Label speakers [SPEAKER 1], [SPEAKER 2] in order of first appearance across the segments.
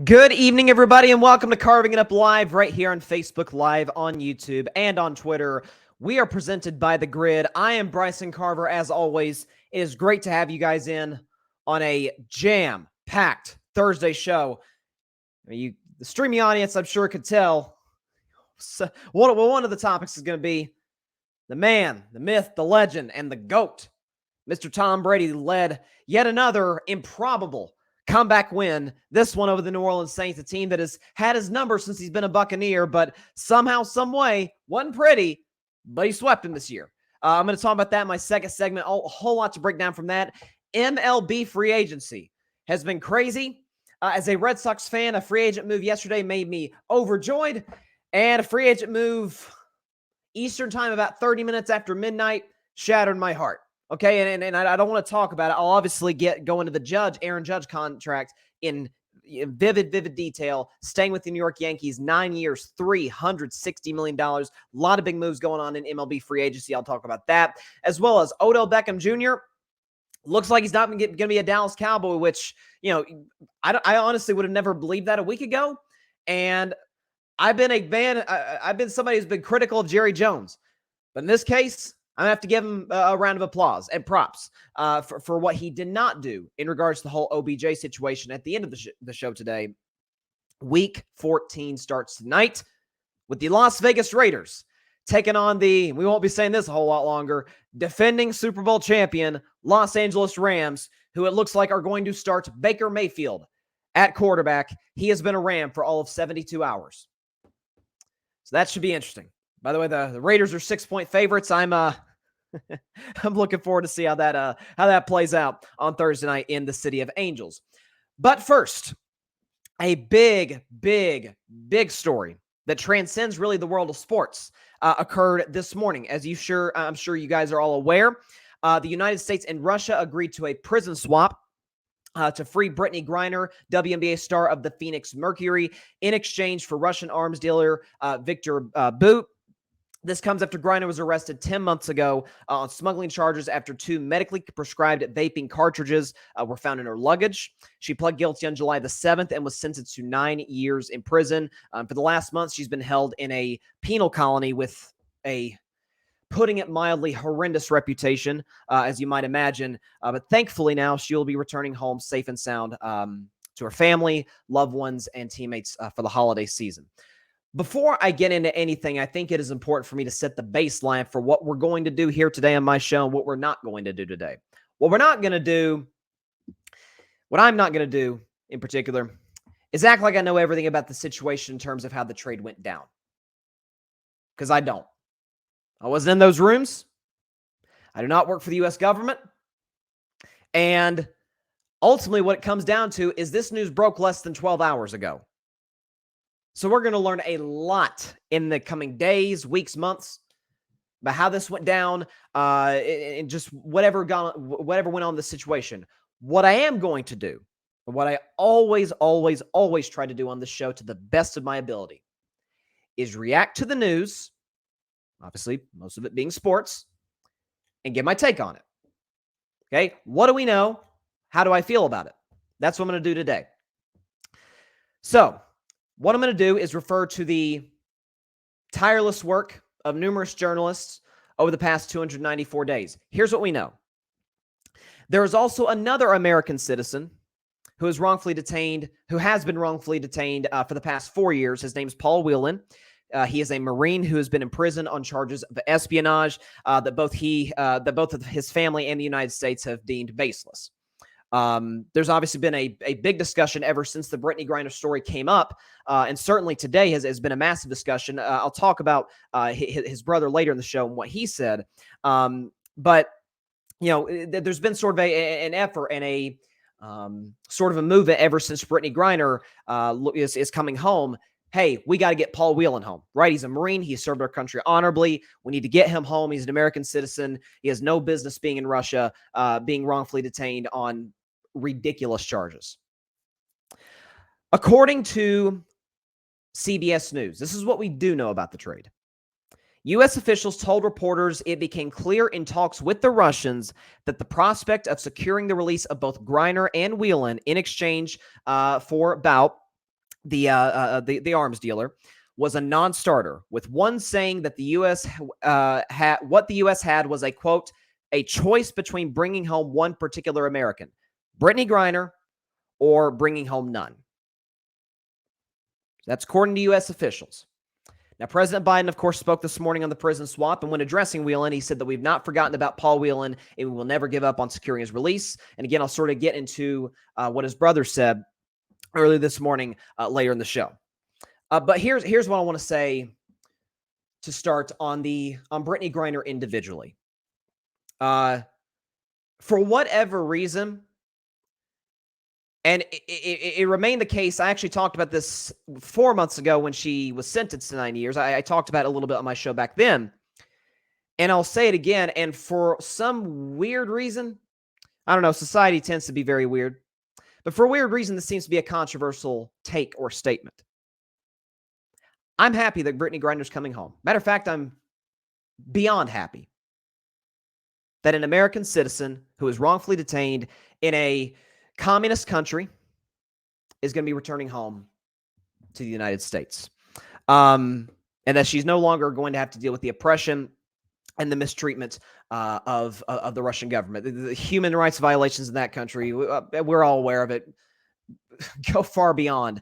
[SPEAKER 1] Good evening, everybody, and welcome to Carving It Up Live right here on Facebook Live, on YouTube, and on Twitter. We are presented by The Grid. I am Bryson Carver, as always. It is great to have you guys in on a jam-packed Thursday show. The streaming audience, I'm sure, could tell. So, one of the topics is going to be the man, the myth, the legend, and the GOAT. Mr. Tom Brady led yet another improbable comeback win, this one over the New Orleans Saints, a team that has had his number since he's been a Buccaneer, but somehow, some way, wasn't pretty, but he swept him this year. I'm going to talk about that in my second segment. A whole lot to break down from that. MLB free agency has been crazy. As a Red Sox fan, a free agent move yesterday made me overjoyed, and a free agent move Eastern time about 30 minutes after midnight shattered my heart. Okay, and I don't want to talk about it. I'll obviously go into the Aaron Judge contract in vivid detail, staying with the New York Yankees, 9 years, $360 million. A lot of big moves going on in MLB free agency. I'll talk about that, as well as Odell Beckham Jr. Looks like he's not going to be a Dallas Cowboy, which, I honestly would have never believed that a week ago. And I've been somebody who's been critical of Jerry Jones. But in this case, I'm going to have to give him a round of applause and props for what he did not do in regards to the whole OBJ situation at the end of the show today. Week 14 starts tonight with the Las Vegas Raiders taking on we won't be saying this a whole lot longer, defending Super Bowl champion Los Angeles Rams, who it looks like are going to start Baker Mayfield at quarterback. He has been a Ram for all of 72 hours. So that should be interesting. By the way, the Raiders are 6-point favorites. I'm looking forward to see how that plays out on Thursday night in the City of Angels. But first, a big story that transcends really the world of sports occurred this morning. As I'm sure you guys are all aware, the United States and Russia agreed to a prison swap to free Brittney Griner, WNBA star of the Phoenix Mercury, in exchange for Russian arms dealer Victor Bout. This comes after Griner was arrested 10 months ago on smuggling charges after 2 medically prescribed vaping cartridges were found in her luggage. She pled guilty on July the 7th and was sentenced to 9 years in prison. For the last month, she's been held in a penal colony with a, putting it mildly, horrendous reputation, as you might imagine. But thankfully now she will be returning home safe and sound to her family, loved ones, and teammates for the holiday season. Before I get into anything, I think it is important for me to set the baseline for what we're going to do here today on my show and what we're not going to do today. What I'm not going to do in particular, is act like I know everything about the situation in terms of how the trade went down. Because I don't. I wasn't in those rooms. I do not work for the U.S. government. And ultimately what it comes down to is this news broke less than 12 hours ago. So we're going to learn a lot in the coming days, weeks, months about how this went down and just whatever went on in the situation. What I am going to do, what I always try to do on this show to the best of my ability, is react to the news, obviously most of it being sports, and give my take on it. Okay? What do we know? How do I feel about it? That's what I'm going to do today. So, what I'm going to do is refer to the tireless work of numerous journalists over the past 294 days. Here's what we know. There is also another American citizen who has been wrongfully detained for the past 4 years. His name is Paul Whelan. He is a Marine who has been in prison on charges of espionage that both of his family and the United States have deemed baseless. There's obviously been a big discussion ever since the Brittney Griner story came up, and certainly today has been a massive discussion. I'll talk about his brother later in the show and what he said. But there's been sort of an effort and a sort of a movement ever since Brittney Griner is coming home. Hey, we got to get Paul Whelan home, right? He's a Marine. He served our country honorably. We need to get him home. He's an American citizen. He has no business being in Russia, being wrongfully detained on ridiculous charges. According to CBS News, this is what we do know about the trade. U.S. officials told reporters it became clear in talks with the Russians that the prospect of securing the release of both Griner and Whelan in exchange for Bout the arms dealer, was a non-starter, with one saying that the U.S. Had what the U.S. had was a quote, a choice between bringing home one particular American, Brittney Griner, or bringing home none. That's according to U.S. officials. Now, President Biden, of course, spoke this morning on the prison swap, and when addressing Whelan, he said that we've not forgotten about Paul Whelan, and we will never give up on securing his release. And again, I'll sort of get into what his brother said earlier this morning later in the show. But here's what I want to say to start on Brittney Griner individually. For whatever reason, and it remained the case. I actually talked about this 4 months ago when she was sentenced to 9 years. I talked about it a little bit on my show back then. And I'll say it again. And for some weird reason, I don't know, society tends to be very weird. But for a weird reason, this seems to be a controversial take or statement. I'm happy that Brittney Griner's coming home. Matter of fact, I'm beyond happy that an American citizen who is wrongfully detained in a communist country is going to be returning home to the United States. And that she's no longer going to have to deal with the oppression and the mistreatment of the Russian government. The human rights violations in that country, we're all aware of it, go far beyond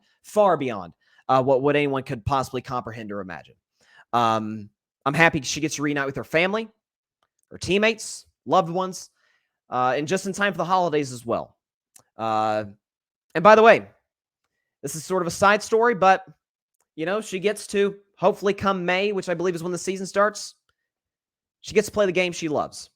[SPEAKER 1] what anyone could possibly comprehend or imagine. I'm happy she gets to reunite with her family, her teammates, loved ones, and just in time for the holidays as well. And by the way, this is sort of a side story, but, you know, she gets to, hopefully come May, which I believe is when the season starts, she gets to play the game she loves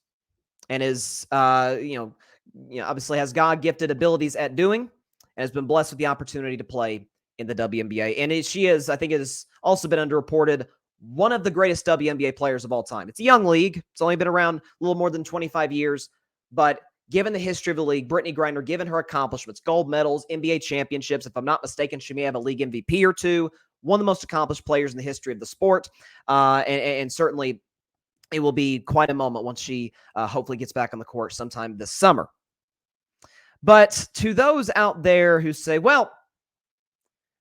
[SPEAKER 1] and is, obviously has God-gifted abilities at doing and has been blessed with the opportunity to play in the WNBA. And she is, I think it has also been underreported, one of the greatest WNBA players of all time. It's a young league. It's only been around a little more than 25 years, but given the history of the league, Brittney Griner, given her accomplishments, gold medals, NBA championships, if I'm not mistaken, she may have a league MVP or two, one of the most accomplished players in the history of the sport. And certainly it will be quite a moment once she hopefully gets back on the court sometime this summer. But to those out there who say, well,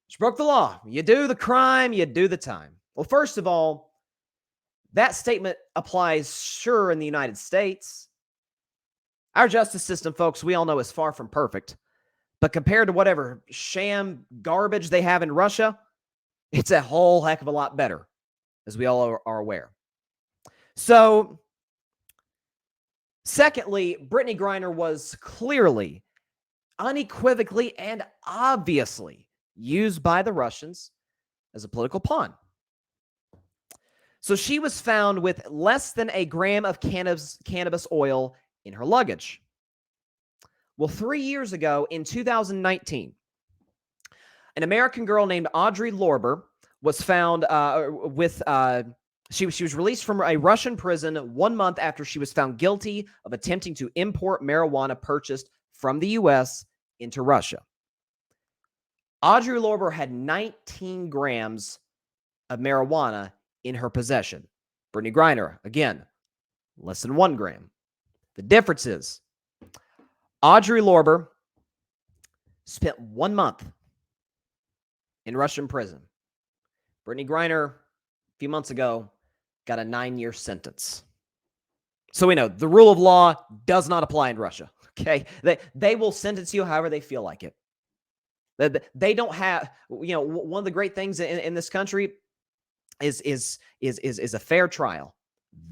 [SPEAKER 1] she broke the law. You do the crime, you do the time. Well, first of all, that statement applies sure in the United States. Our justice system, folks, we all know is far from perfect. But compared to whatever sham garbage they have in Russia, it's a whole heck of a lot better, as we all are aware. So, secondly, Brittney Griner was clearly, unequivocally, and obviously used by the Russians as a political pawn. So she was found with less than a gram of cannabis oil in her luggage. Well, 3 years ago, in 2019, an American girl named Audrey Lorber was found she was released from a Russian prison 1 month after she was found guilty of attempting to import marijuana purchased from the U.S. into Russia. Audrey Lorber had 19 grams of marijuana in her possession. Brittney Griner, again, less than 1 gram. The difference is Audrey Lorber spent 1 month in Russian prison. Brittney Griner, a few months ago, got a 9-year sentence. So we know the rule of law does not apply in Russia. Okay, they will sentence you however they feel like it. They don't have, one of the great things in this country is a fair trial.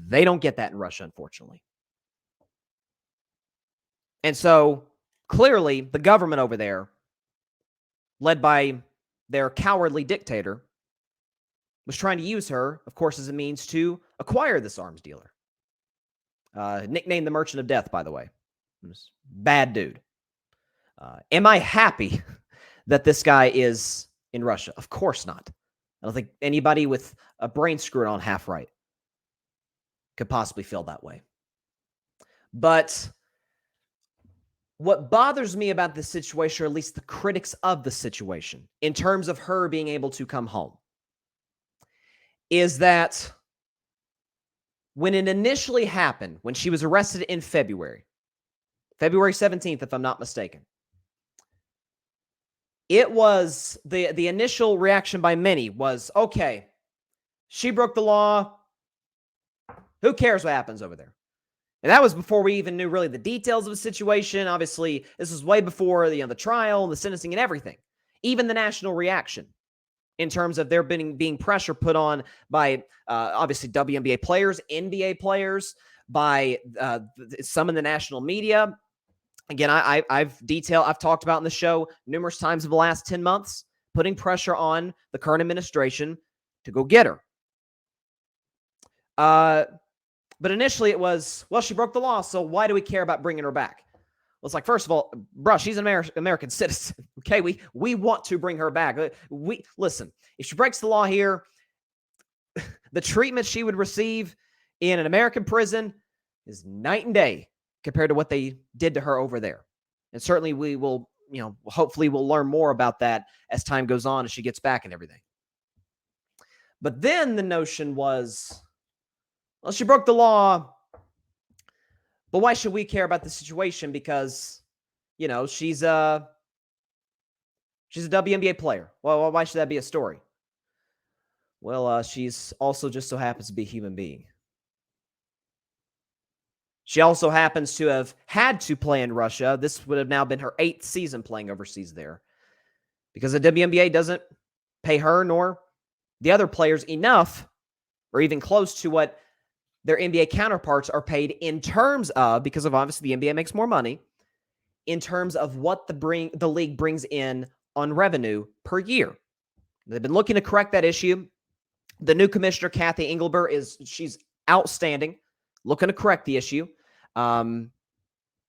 [SPEAKER 1] They don't get that in Russia, unfortunately. And so clearly the government over there, led by their cowardly dictator, was trying to use her, of course, as a means to acquire this arms dealer. Nicknamed the Merchant of Death, by the way. Bad dude. Am I happy that this guy is in Russia? Of course not. I don't think anybody with a brain screwed on half right could possibly feel that way. But what bothers me about this situation, or at least the critics of the situation, in terms of her being able to come home, is that when it initially happened, when she was arrested in February 17th, if I'm not mistaken, it was the initial reaction by many was, okay, she broke the law. Who cares what happens over there? And that was before we even knew really the details of the situation. Obviously, this was way before the trial, the sentencing, and everything. Even the national reaction in terms of there being pressure put on by obviously WNBA players, NBA players, by some in the national media. Again, I've talked about in the show numerous times in the last 10 months, putting pressure on the current administration to go get her. But initially it was, well, she broke the law, so why do we care about bringing her back? Well, it's like, first of all, bro, she's an American citizen. Okay, we want to bring her back. Listen, if she breaks the law here, the treatment she would receive in an American prison is night and day compared to what they did to her over there. And certainly we will, hopefully we'll learn more about that as time goes on, as she gets back and everything. But then the notion was, well, she broke the law, but why should we care about the situation? Because, she's a WNBA player. Well, why should that be a story? Well, she's also just so happens to be a human being. She also happens to have had to play in Russia. This would have now been her 8th season playing overseas there, because the WNBA doesn't pay her nor the other players enough or even close to what their NBA counterparts are paid in terms of, because of obviously the NBA makes more money, in terms of what the league brings in on revenue per year. They've been looking to correct that issue. The new commissioner, Kathy Engelbert, she's outstanding, looking to correct the issue. And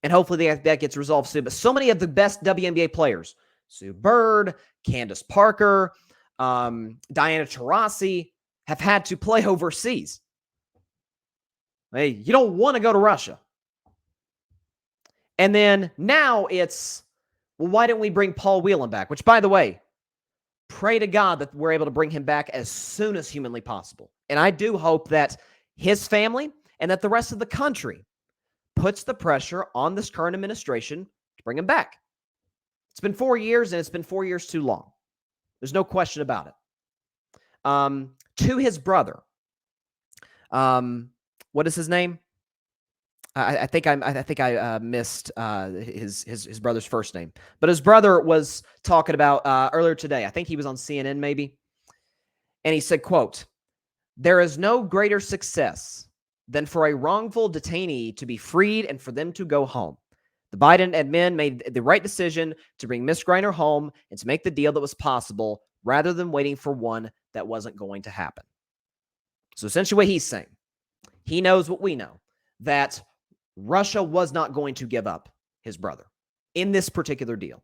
[SPEAKER 1] hopefully that gets resolved soon. But so many of the best WNBA players, Sue Bird, Candace Parker, Diana Taurasi, have had to play overseas. Hey, you don't want to go to Russia. And then now it's, well, why didn't we bring Paul Whelan back? Which, by the way, pray to God that we're able to bring him back as soon as humanly possible. And I do hope that his family and that the rest of the country puts the pressure on this current administration to bring him back. It's been 4 years, and it's been 4 years too long. There's no question about it. To his brother, what is his name? I think I missed his brother's first name, but his brother was talking about earlier today. I think he was on CNN maybe, and he said, "quote There is no greater success than for a wrongful detainee to be freed and for them to go home. The Biden admin made the right decision to bring Miss Griner home and to make the deal that was possible, rather than waiting for one that wasn't going to happen." So essentially, what he's saying, he knows what we know, that Russia was not going to give up his brother in this particular deal.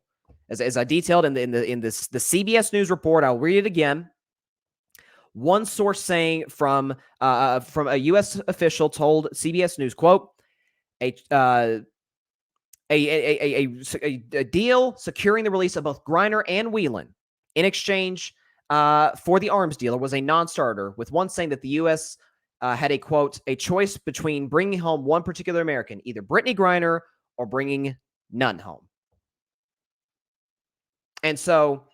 [SPEAKER 1] As I detailed in the CBS News report, I'll read it again. One source saying from a U.S. official told CBS News, quote, a deal securing the release of both Griner and Whelan in exchange for the arms dealer was a non-starter, with one saying that the U.S. Had a, quote, a choice between bringing home one particular American, either Brittney Griner or bringing none home. And so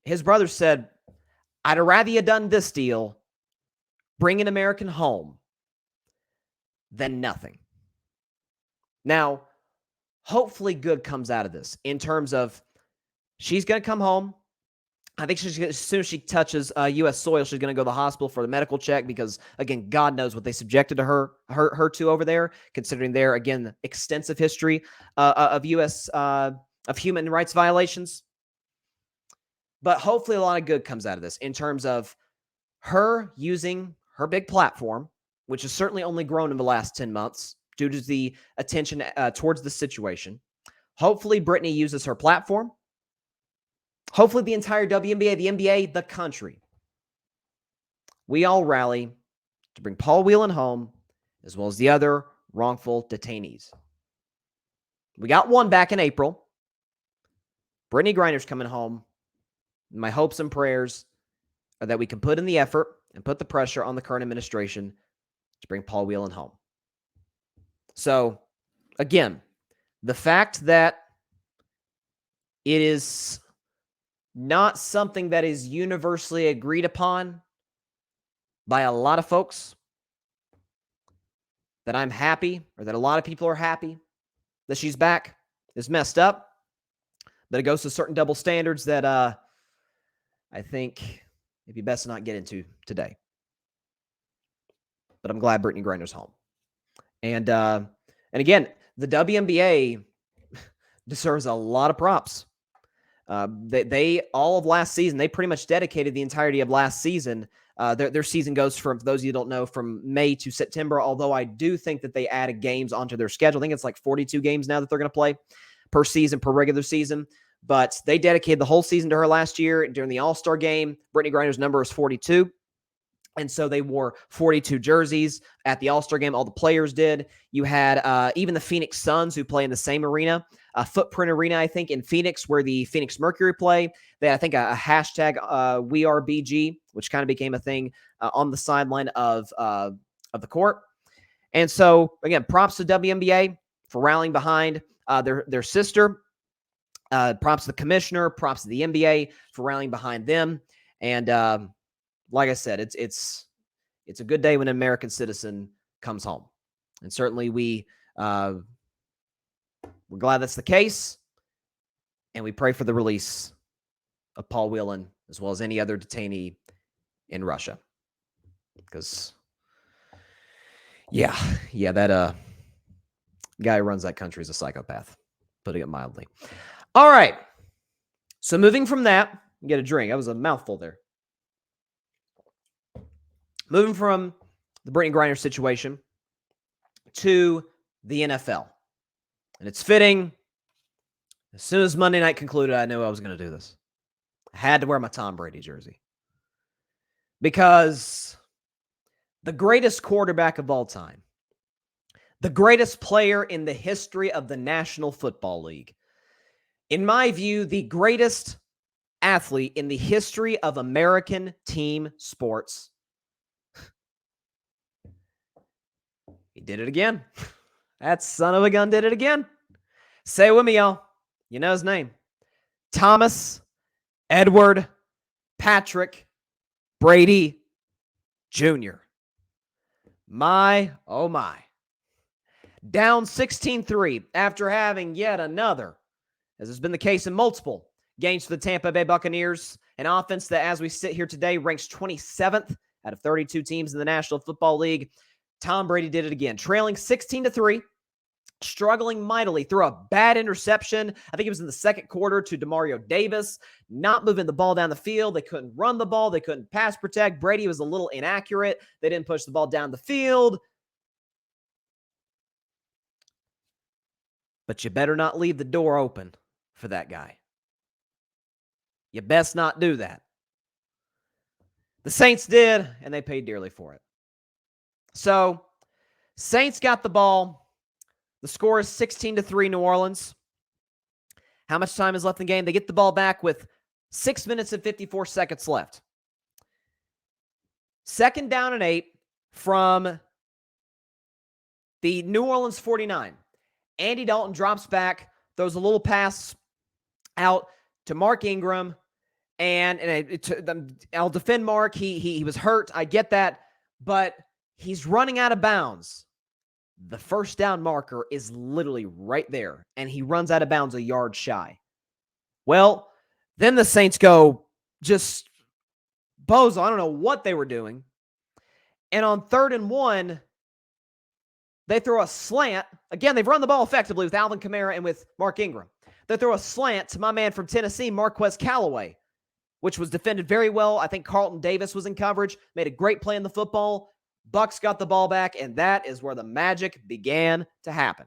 [SPEAKER 1] his brother said, I'd rather you done this deal, bring an American home, than nothing. Now, hopefully good comes out of this in terms of she's going to come home. I think as soon as she touches U.S. soil, she's going to go to the hospital for the medical check, because, again, God knows what they subjected to her to over there, considering their, again, extensive history of U.S. Of human rights violations. But hopefully a lot of good comes out of this in terms of her using her big platform, which has certainly only grown in the last 10 months due to the attention towards the situation. Hopefully Brittney uses her platform. Hopefully the entire WNBA, the NBA, the country, we all rally to bring Paul Whelan home, as well as the other wrongful detainees. We got one back in April. Brittney Griner's coming home. My hopes and prayers are that we can put in the effort and put the pressure on the current administration to bring Paul Whelan home. So, again, the fact that it is not something that is universally agreed upon by a lot of folks, that I'm happy, or that a lot of people are happy that she's back, is messed up. But it goes to certain double standards that I think it'd be best to not get into today. But I'm glad Brittney Griner's home. And again, the WNBA deserves a lot of props. They all of last season, they pretty much dedicated the entirety of last season. Their season goes from, for those of you who don't know, from May to September, although I do think that they added games onto their schedule. I think it's like 42 games now that they're going to play per season, per regular season. But they dedicated the whole season to her last year. During the All-Star game, Brittney Griner's number is 42. And so they wore 42 jerseys at the All-Star game. All the players did. You had even the Phoenix Suns, who play in the same arena, Footprint Arena, I think, in Phoenix, where the Phoenix Mercury play. They had, I think, a hashtag WeAreBG, which kind of became a thing on the sideline of the court. And so, again, props to WNBA for rallying behind their sister. Props to the commissioner. Props to the NBA for rallying behind them. And like I said, it's a good day when an American citizen comes home. And certainly we're glad that's the case. And we pray for the release of Paul Whelan, as well as any other detainee in Russia. Because, yeah, that guy who runs that country is a psychopath, putting it mildly. All right. So moving from that, get a drink. That was a mouthful there. Moving from the Brittney Griner situation to the NFL. And it's fitting. As soon as Monday night concluded, I knew I was going to do this. I had to wear my Tom Brady jersey. Because the greatest quarterback of all time, the greatest player in the history of the National Football League, in my view, the greatest athlete in the history of American team sports, he did it again. That son of a gun did it again. Say it with me, y'all. You know his name. Thomas Edward Patrick Brady Jr. My, oh my. Down 16-3 after having yet another, as has been the case in multiple games for the Tampa Bay Buccaneers, an offense that, as we sit here today, ranks 27th out of 32 teams in the National Football League. Tom Brady did it again, trailing 16-3, struggling mightily, threw a bad interception. I think it was in the second quarter to Demario Davis, not moving the ball down the field. They couldn't run the ball. They couldn't pass protect. Brady was a little inaccurate. They didn't push the ball down the field. But you better not leave the door open for that guy. You best not do that. The Saints did, and they paid dearly for it. So, Saints got the ball. The score is 16-3 New Orleans. How much time is left in the game? They get the ball back with 6 minutes and 54 seconds left. 2nd down and 8 from the New Orleans 49. Andy Dalton drops back, throws a little pass out to Mark Ingram, and I'll defend Mark. He was hurt. I get that, but he's running out of bounds. The first down marker is literally right there, and he runs out of bounds a yard shy. Well, then the Saints go just bozo. I don't know what they were doing. And on 3rd and 1, they throw a slant. Again, they've run the ball effectively with Alvin Kamara and with Mark Ingram. They throw a slant to my man from Tennessee, Marquez Callaway, which was defended very well. I think Carlton Davis was in coverage, made a great play in the football. Bucs got the ball back, and that is where the magic began to happen.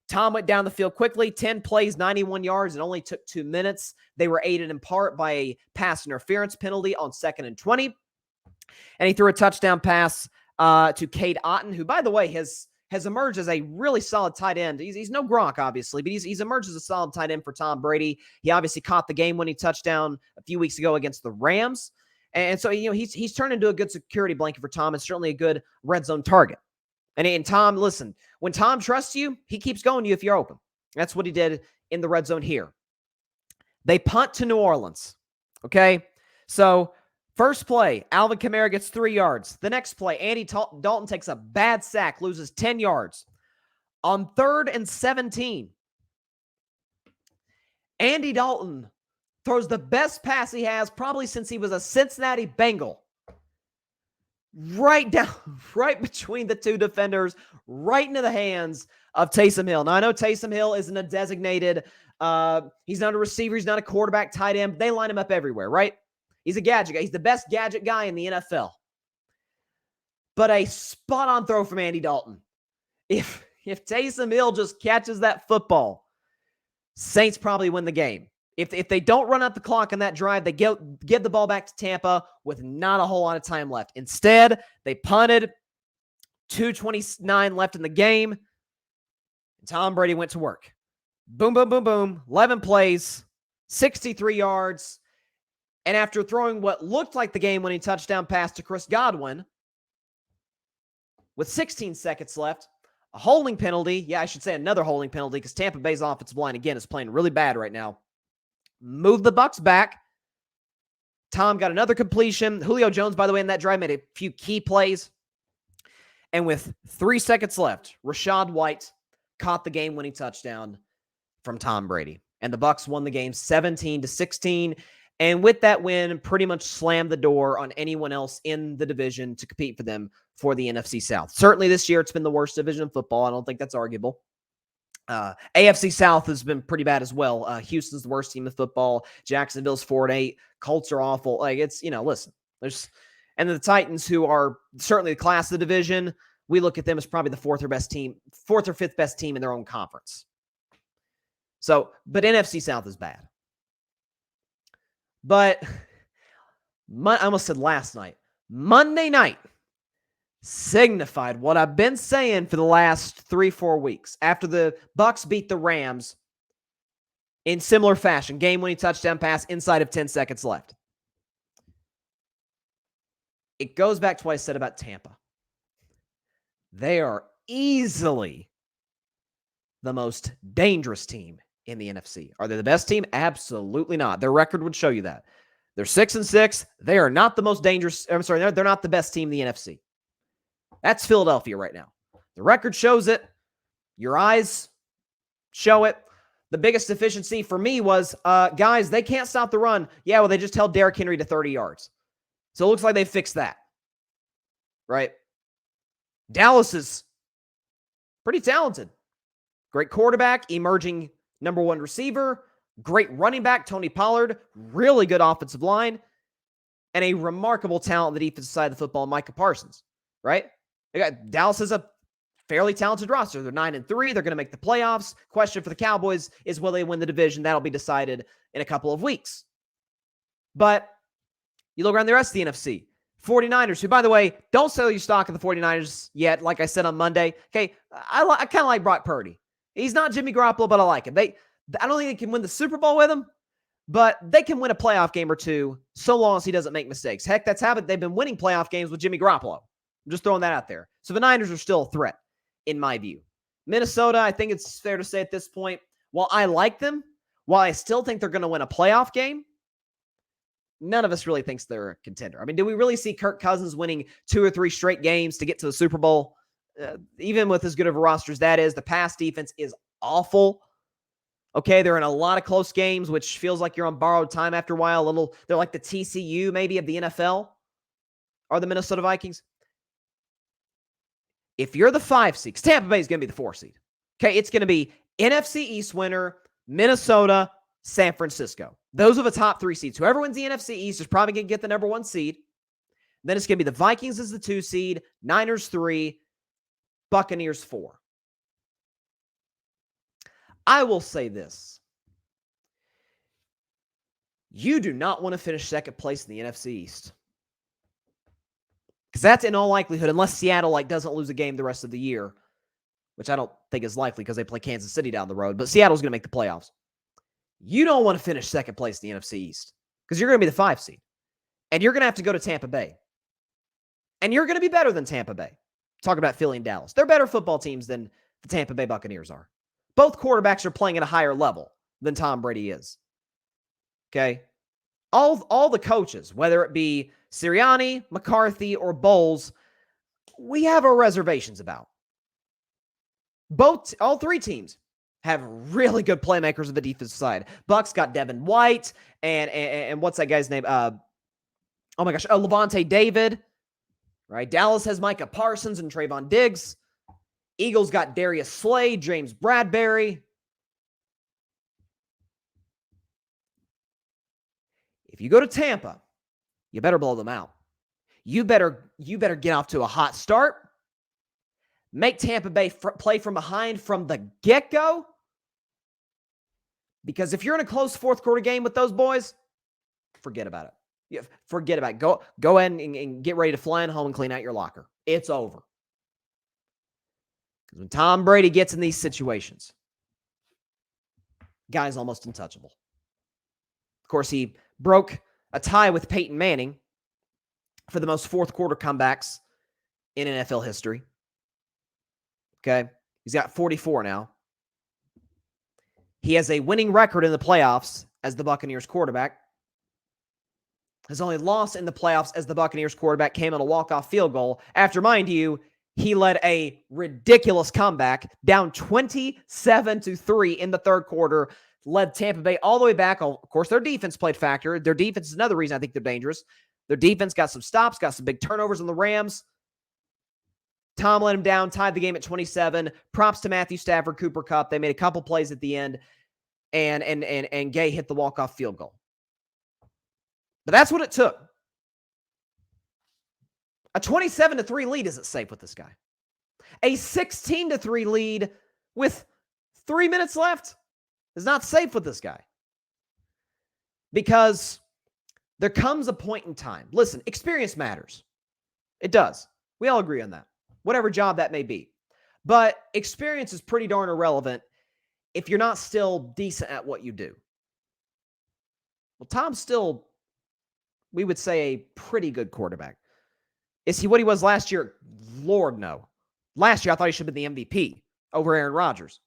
[SPEAKER 1] Tom went down the field quickly, 10 plays, 91 yards. It only took 2 minutes. They were aided in part by a pass interference penalty on 2nd and 20. And he threw a touchdown pass to Cade Otton, who, by the way, has emerged as a really solid tight end. He's no Gronk, obviously, but he's emerged as a solid tight end for Tom Brady. He obviously caught the game-winning touchdown a few weeks ago against the Rams. And so, he's turned into a good security blanket for Tom, and certainly a good red zone target. And Tom, listen, when Tom trusts you, he keeps going to you if you're open. That's what he did in the red zone here. They punt to New Orleans. Okay? So, first play, Alvin Kamara gets 3 yards. The next play, Andy Dalton takes a bad sack, loses 10 yards. On 3rd and 17, Andy Dalton throws the best pass he has probably since he was a Cincinnati Bengal. Right down, right between the two defenders, right into the hands of Taysom Hill. Now, I know Taysom Hill isn't a designated, he's not a receiver, he's not a quarterback, tight end. They line him up everywhere, right? He's a gadget guy. He's the best gadget guy in the NFL. But a spot-on throw from Andy Dalton. If Taysom Hill just catches that football, Saints probably win the game. If they don't run out the clock on that drive, they give the ball back to Tampa with not a whole lot of time left. Instead, they punted, 2:29 left in the game, and Tom Brady went to work. Boom, boom, boom, boom, 11 plays, 63 yards, and after throwing what looked like the game-winning touchdown pass to Chris Godwin, with 16 seconds left, a holding penalty, yeah, I should say another holding penalty because Tampa Bay's offensive line, again, is playing really bad right now. Move the Bucs back. Tom got another completion. Julio Jones, by the way, in that drive made a few key plays. And with 3 seconds left, Rachaad White caught the game-winning touchdown from Tom Brady. And the Bucs won the game 17-16. And with that win, pretty much slammed the door on anyone else in the division to compete for them for the NFC South. Certainly this year, it's been the worst division of football. I don't think that's arguable. AFC South has been pretty bad as well. Houston's the worst team in football. Jacksonville's 4-8. Colts are awful. Like, it's, listen, and the Titans, who are certainly the class of the division, we look at them as probably the fourth or fifth best team in their own conference. So, but NFC South is bad. But I almost said last night. Monday night signified what I've been saying for the last 3-4 weeks. After the Bucs beat the Rams in similar fashion, game-winning touchdown pass inside of 10 seconds left. It goes back to what I said about Tampa. They are easily the most dangerous team in the NFC. Are they the best team? Absolutely not. Their record would show you that. They're 6-6. They are not the most dangerous. I'm sorry, they're not the best team in the NFC. That's Philadelphia right now. The record shows it. Your eyes show it. The biggest deficiency for me was, guys, they can't stop the run. Yeah, well, they just held Derrick Henry to 30 yards. So it looks like they fixed that. Right? Dallas is pretty talented. Great quarterback, emerging number 1 receiver, great running back, Tony Pollard, really good offensive line, and a remarkable talent on the defensive side of the football, Micah Parsons, right? Dallas is a fairly talented roster. They're 9-3. They're going to make the playoffs. Question for the Cowboys is, will they win the division? That'll be decided in a couple of weeks. But you look around the rest of the NFC. 49ers, who, by the way, don't sell your stock in the 49ers yet, like I said on Monday. Okay, I kind of like Brock Purdy. He's not Jimmy Garoppolo, but I like him. I don't think they can win the Super Bowl with him, but they can win a playoff game or two so long as he doesn't make mistakes. Heck, that's how they've been winning playoff games with Jimmy Garoppolo. I'm just throwing that out there. So the Niners are still a threat, in my view. Minnesota, I think it's fair to say at this point, while I like them, while I still think they're going to win a playoff game, none of us really thinks they're a contender. I mean, do we really see Kirk Cousins winning 2 or 3 straight games to get to the Super Bowl? Even with as good of a roster as that is, the pass defense is awful. Okay, they're in a lot of close games, which feels like you're on borrowed time after a while. They're like the TCU maybe of the NFL, are the Minnesota Vikings. If you're the 5 seed, Tampa Bay is going to be the 4 seed. Okay, it's going to be NFC East winner, Minnesota, San Francisco. Those are the top 3 seeds. Whoever wins the NFC East is probably going to get the number 1 seed. Then it's going to be the Vikings as the 2 seed, Niners 3, Buccaneers 4. I will say this. You do not want to finish second place in the NFC East. Because that's in all likelihood, unless Seattle doesn't lose a game the rest of the year, which I don't think is likely because they play Kansas City down the road, but Seattle's going to make the playoffs. You don't want to finish second place in the NFC East because you're going to be the 5 seed. And you're going to have to go to Tampa Bay. And you're going to be better than Tampa Bay. Talk about Philly and Dallas. They're better football teams than the Tampa Bay Buccaneers are. Both quarterbacks are playing at a higher level than Tom Brady is. Okay? all the coaches, whether it be Sirianni, McCarthy, or Bowles, we have our reservations about. All three teams have really good playmakers on the defensive side. Bucs got Devin White and what's that guy's name? Levante David. Right? Dallas has Micah Parsons and Trayvon Diggs. Eagles got Darius Slade, James Bradbury. If you go to Tampa, you better blow them out. You better get off to a hot start. Make Tampa Bay play from behind from the get-go. Because if you're in a close fourth quarter game with those boys, forget about it. Forget about it. Go ahead and get ready to fly in home and clean out your locker. It's over. Because when Tom Brady gets in these situations, guy's almost untouchable. Of course, he broke a tie with Peyton Manning for the most fourth quarter comebacks in NFL history. Okay? He's got 44 now. He has a winning record in the playoffs as the Buccaneers quarterback. His only loss in the playoffs as the Buccaneers quarterback came on a walk-off field goal after, mind you, he led a ridiculous comeback down 27-3 in the third quarter, led Tampa Bay all the way back. Of course, their defense played factor. Their defense is another reason I think they're dangerous. Their defense got some stops, got some big turnovers on the Rams. Tom let him down, tied the game at 27. Props to Matthew Stafford, Cooper Kupp. They made a couple plays at the end, and Gay hit the walk-off field goal. But that's what it took. A 27-3 lead isn't safe with this guy. A 16-3 lead with 3 minutes left is not safe with this guy. Because there comes a point in time. Listen, experience matters. It does. We all agree on that. Whatever job that may be. But experience is pretty darn irrelevant if you're not still decent at what you do. Well, Tom's still, we would say, a pretty good quarterback. Is he what he was last year? Lord, no. Last year, I thought he should have been the MVP over Aaron Rodgers.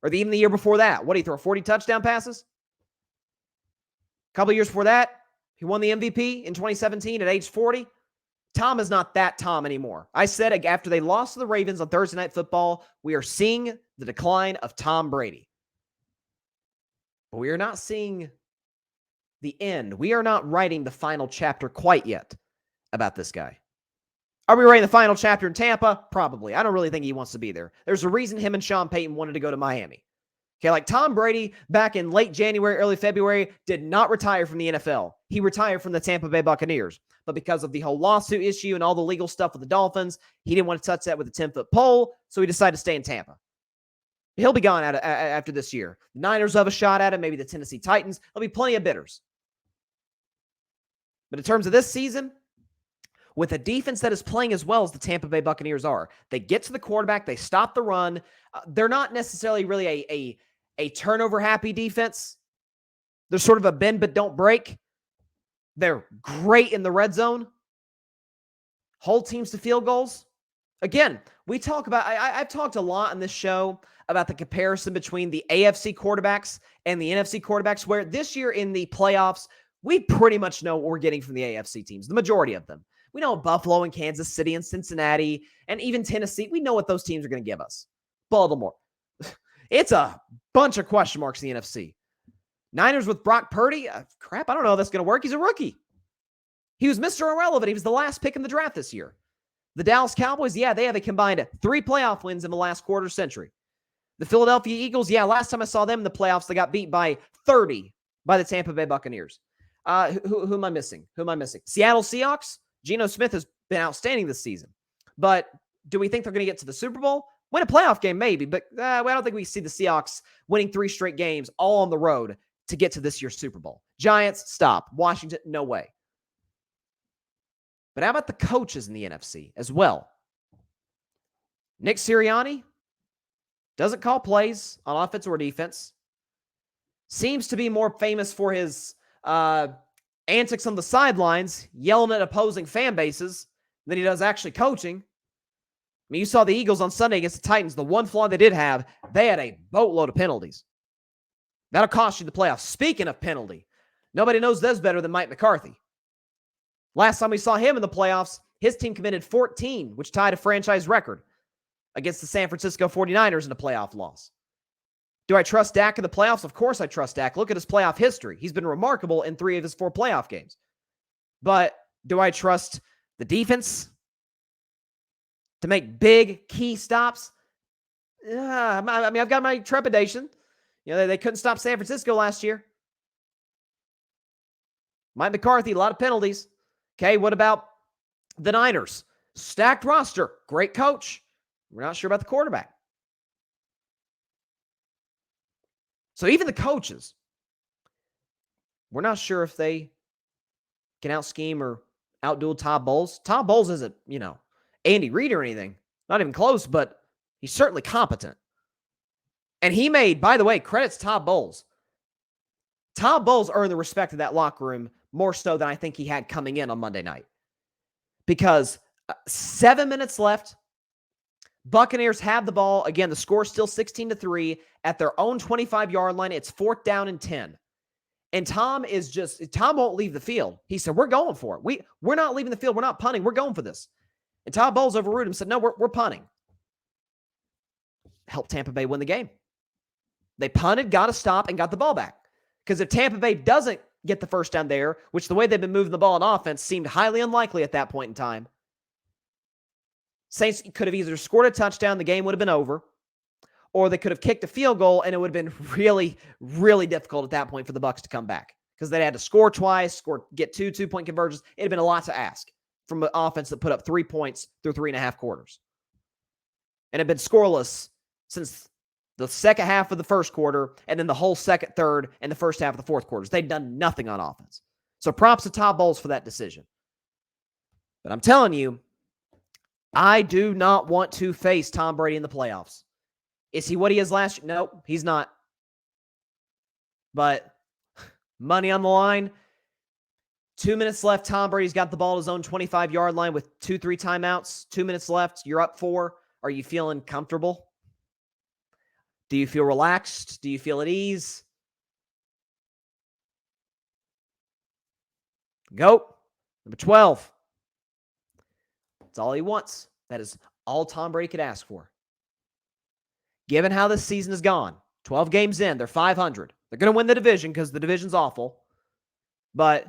[SPEAKER 1] Or even the year before that. What did he throw, 40 touchdown passes? A couple of years before that, he won the MVP in 2017 at age 40. Tom is not that Tom anymore. I said after they lost to the Ravens on Thursday Night Football, we are seeing the decline of Tom Brady. But we are not seeing the end. We are not writing the final chapter quite yet about this guy. Are we writing the final chapter in Tampa? Probably. I don't really think he wants to be there. There's a reason him and Sean Payton wanted to go to Miami. Okay, like Tom Brady back in late January, early February did not retire from the NFL. He retired from the Tampa Bay Buccaneers. But because of the whole lawsuit issue and all the legal stuff with the Dolphins, he didn't want to touch that with a 10-foot pole, so he decided to stay in Tampa. He'll be gone after this year. The Niners have a shot at him, maybe the Tennessee Titans. There'll be plenty of bidders. But in terms of this season, with a defense that is playing as well as the Tampa Bay Buccaneers are, they get to the quarterback, they stop the run. They're not necessarily really a turnover-happy defense. They're sort of a bend but don't break. They're great in the red zone. Hold teams to field goals. Again, we talk about, I've talked a lot on this show about the comparison between the AFC quarterbacks and the NFC quarterbacks, where this year in the playoffs, we pretty much know what we're getting from the AFC teams, the majority of them. We know Buffalo and Kansas City and Cincinnati and even Tennessee. We know what those teams are going to give us. Baltimore. It's a bunch of question marks in the NFC. Niners with Brock Purdy. Crap, I don't know how that's going to work. He's a rookie. He was Mr. Irrelevant. He was the last pick in the draft this year. The Dallas Cowboys, they have a combined 3 playoff wins in the last quarter century. The Philadelphia Eagles, last time I saw them in the playoffs, they got beat by 30 by the Tampa Bay Buccaneers. Who am I missing? Seattle Seahawks. Geno Smith has been outstanding this season. But do we think they're going to get to the Super Bowl? Win a playoff game, maybe. But I don't think we see the Seahawks winning 3 straight games all on the road to get to this year's Super Bowl. Giants, stop. Washington, no way. But how about the coaches in the NFC as well? Nick Sirianni doesn't call plays on offense or defense. Seems to be more famous for his antics on the sidelines, yelling at opposing fan bases, than he does actually coaching. I mean, you saw the Eagles on Sunday against the Titans. The one flaw they did have, they had a boatload of penalties. That'll cost you the playoffs. Speaking of penalty, Nobody knows this better than Mike McCarthy. Last time we saw him in the playoffs, his team committed 14, which tied a franchise record against the San Francisco 49ers in a playoff loss. Do I trust Dak in the playoffs? Of course I trust Dak. Look at his playoff history. He's been remarkable in 3 of his 4 playoff games. But do I trust the defense to make big key stops? I mean, I've got my trepidation. They couldn't stop San Francisco last year. Mike McCarthy, a lot of penalties. Okay, what about the Niners? Stacked roster, great coach. We're not sure about the quarterback. So even the coaches, we're not sure if they can out-scheme or outduel Todd Bowles. Todd Bowles isn't, Andy Reid or anything. Not even close, but he's certainly competent. And he made, by the way, credits Todd Bowles. Todd Bowles earned the respect of that locker room more so than I think he had coming in on Monday night. Because 7 minutes left, Buccaneers have the ball. Again, the score's still 16-3 at their own 25-yard line. It's 4th down and 10. And Tom won't leave the field. He said, we're going for it. We're not leaving the field. We're not punting. We're going for this. And Todd Bowles overruled him, said, no, we're punting. Helped Tampa Bay win the game. They punted, got a stop, and got the ball back. Because if Tampa Bay doesn't get the first down there, which the way they've been moving the ball on offense seemed highly unlikely at that point in time, Saints could have either scored a touchdown, the game would have been over, or they could have kicked a field goal, and it would have been really, really difficult at that point for the Bucs to come back. Because they had to score twice, get 2 2-point conversions. It had been a lot to ask from an offense that put up 3 points through 3.5 quarters. And had been scoreless since the second half of the first quarter, and then the whole second, third, and the first half of the fourth quarters. They'd done nothing on offense. So props to Todd Bowles for that decision. But I'm telling you, I do not want to face Tom Brady in the playoffs. Is he what he is last year? Nope, he's not. But money on the line. 2 minutes left. Tom Brady's got the ball at his own 25-yard line with 2-3 timeouts. 2 minutes left. You're up 4. Are you feeling comfortable? Do you feel relaxed? Do you feel at ease? Go. Number 12. That's all he wants. That is all Tom Brady could ask for. Given how this season has gone, 12 games in, they're 500. They're going to win the division because the division's awful. But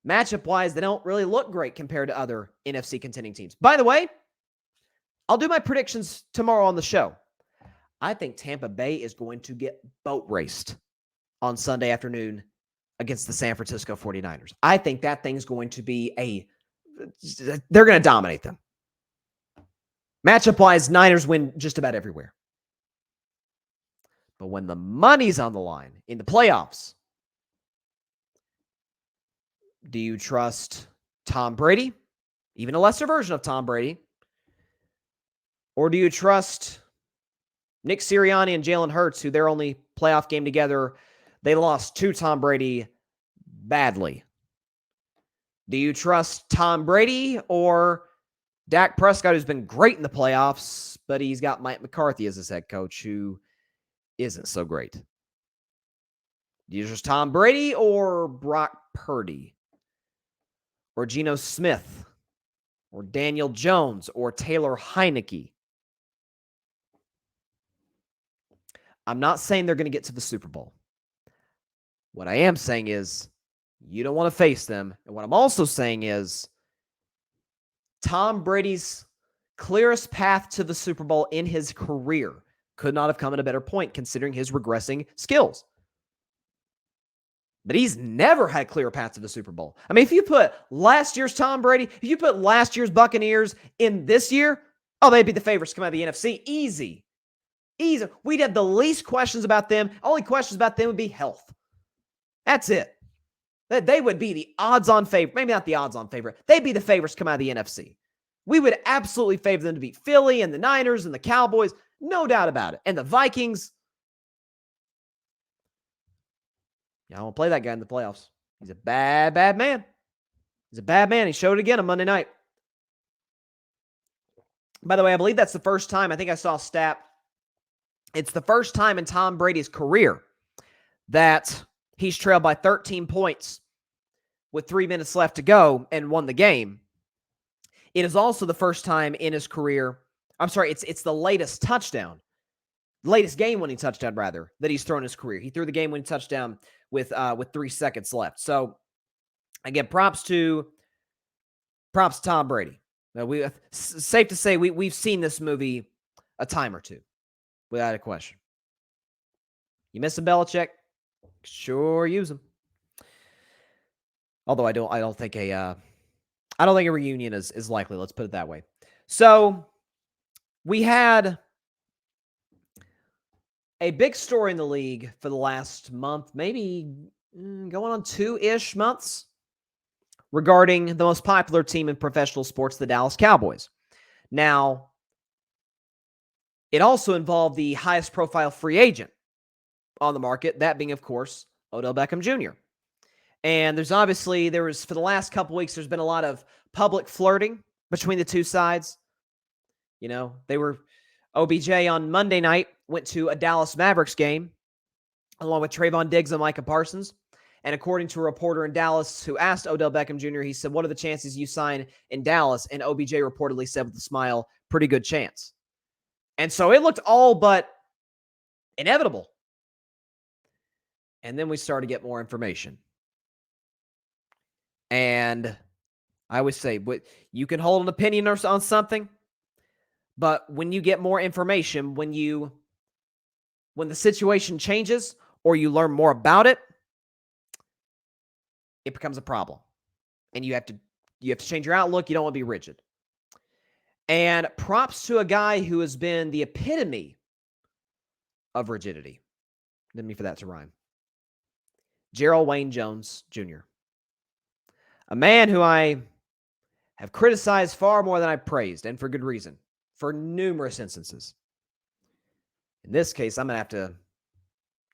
[SPEAKER 1] matchup-wise, they don't really look great compared to other NFC contending teams. By the way, I'll do my predictions tomorrow on the show. I think Tampa Bay is going to get boat raced on Sunday afternoon against the San Francisco 49ers. I think that thing's going to be they're going to dominate them. Matchup-wise, Niners win just about everywhere. But when the money's on the line in the playoffs, do you trust Tom Brady, even a lesser version of Tom Brady, or do you trust Nick Sirianni and Jalen Hurts, who their only playoff game together, they lost to Tom Brady badly? Do you trust Tom Brady or Dak Prescott, who's been great in the playoffs, but he's got Mike McCarthy as his head coach, who isn't so great? Do you trust Tom Brady or Brock Purdy or Geno Smith or Daniel Jones or Taylor Heineke? I'm not saying they're going to get to the Super Bowl. What I am saying is you don't want to face them. And what I'm also saying is Tom Brady's clearest path to the Super Bowl in his career could not have come at a better point considering his regressing skills. But he's never had a clear path to the Super Bowl. I mean, if you put last year's Tom Brady, if you put last year's Buccaneers in this year, they'd be the favorites to come out of the NFC. Easy. We'd have the least questions about them. Only questions about them would be health. That's it. They would be the odds-on favorite. Maybe not the odds-on favorite. They'd be the favorites to come out of the NFC. We would absolutely favor them to beat Philly and the Niners and the Cowboys. No doubt about it. And the Vikings. I won't play that guy in the playoffs. He's a bad, bad man. He's a bad man. He showed it again on Monday night. By the way, I believe that's the first time. I think I saw a stat. It's the first time in Tom Brady's career that He's trailed by 13 points with 3 minutes left to go and won the game. It is also the first time in his career, it's the latest game-winning touchdown, rather, that he's thrown in his career. He threw the game-winning touchdown with 3 seconds left. So, again, props to Tom Brady. Safe to say we've seen this movie a time or two, without a question. You miss a Belichick, sure use him. Although I don't think a reunion is likely. Let's put it that way. So we had a big story in the league for the last month, maybe going on 2-ish months, regarding the most popular team in professional sports, the Dallas Cowboys. Now, it also involved the highest profile free agent on the market, that being, of course, Odell Beckham Jr. And for the last couple weeks, there's been a lot of public flirting between the two sides. OBJ on Monday night went to a Dallas Mavericks game along with Trayvon Diggs and Micah Parsons. And according to a reporter in Dallas who asked Odell Beckham Jr., he said, "What are the chances you sign in Dallas?" And OBJ reportedly said with a smile, "Pretty good chance." And so it looked all but inevitable. And then we started to get more information. And I always say, you can hold an opinion on something, but when you get more information, when the situation changes or you learn more about it, it becomes a problem. And you have to change your outlook. You don't want to be rigid. And props to a guy who has been the epitome of rigidity. Didn't mean for that to rhyme. Gerald Wayne Jones Jr. A man who I have criticized far more than I've praised, and for good reason, for numerous instances. In this case, I'm going to have to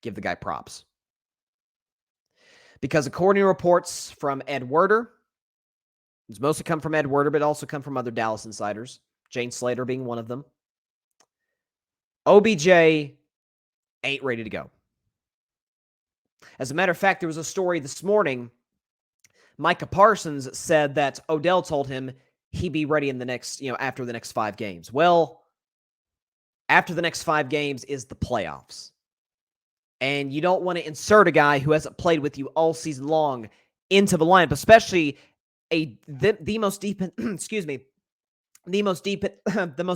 [SPEAKER 1] give the guy props. Because according to reports from Ed Werder, it's mostly come from Ed Werder, but also come from other Dallas insiders, Jane Slater being one of them, OBJ ain't ready to go. As a matter of fact, there was a story this morning. Micah Parsons said that Odell told him he'd be ready in the next, after the next 5 games. Well, after the next 5 games is the playoffs. And you don't want to insert a guy who hasn't played with you all season long into the lineup, especially the most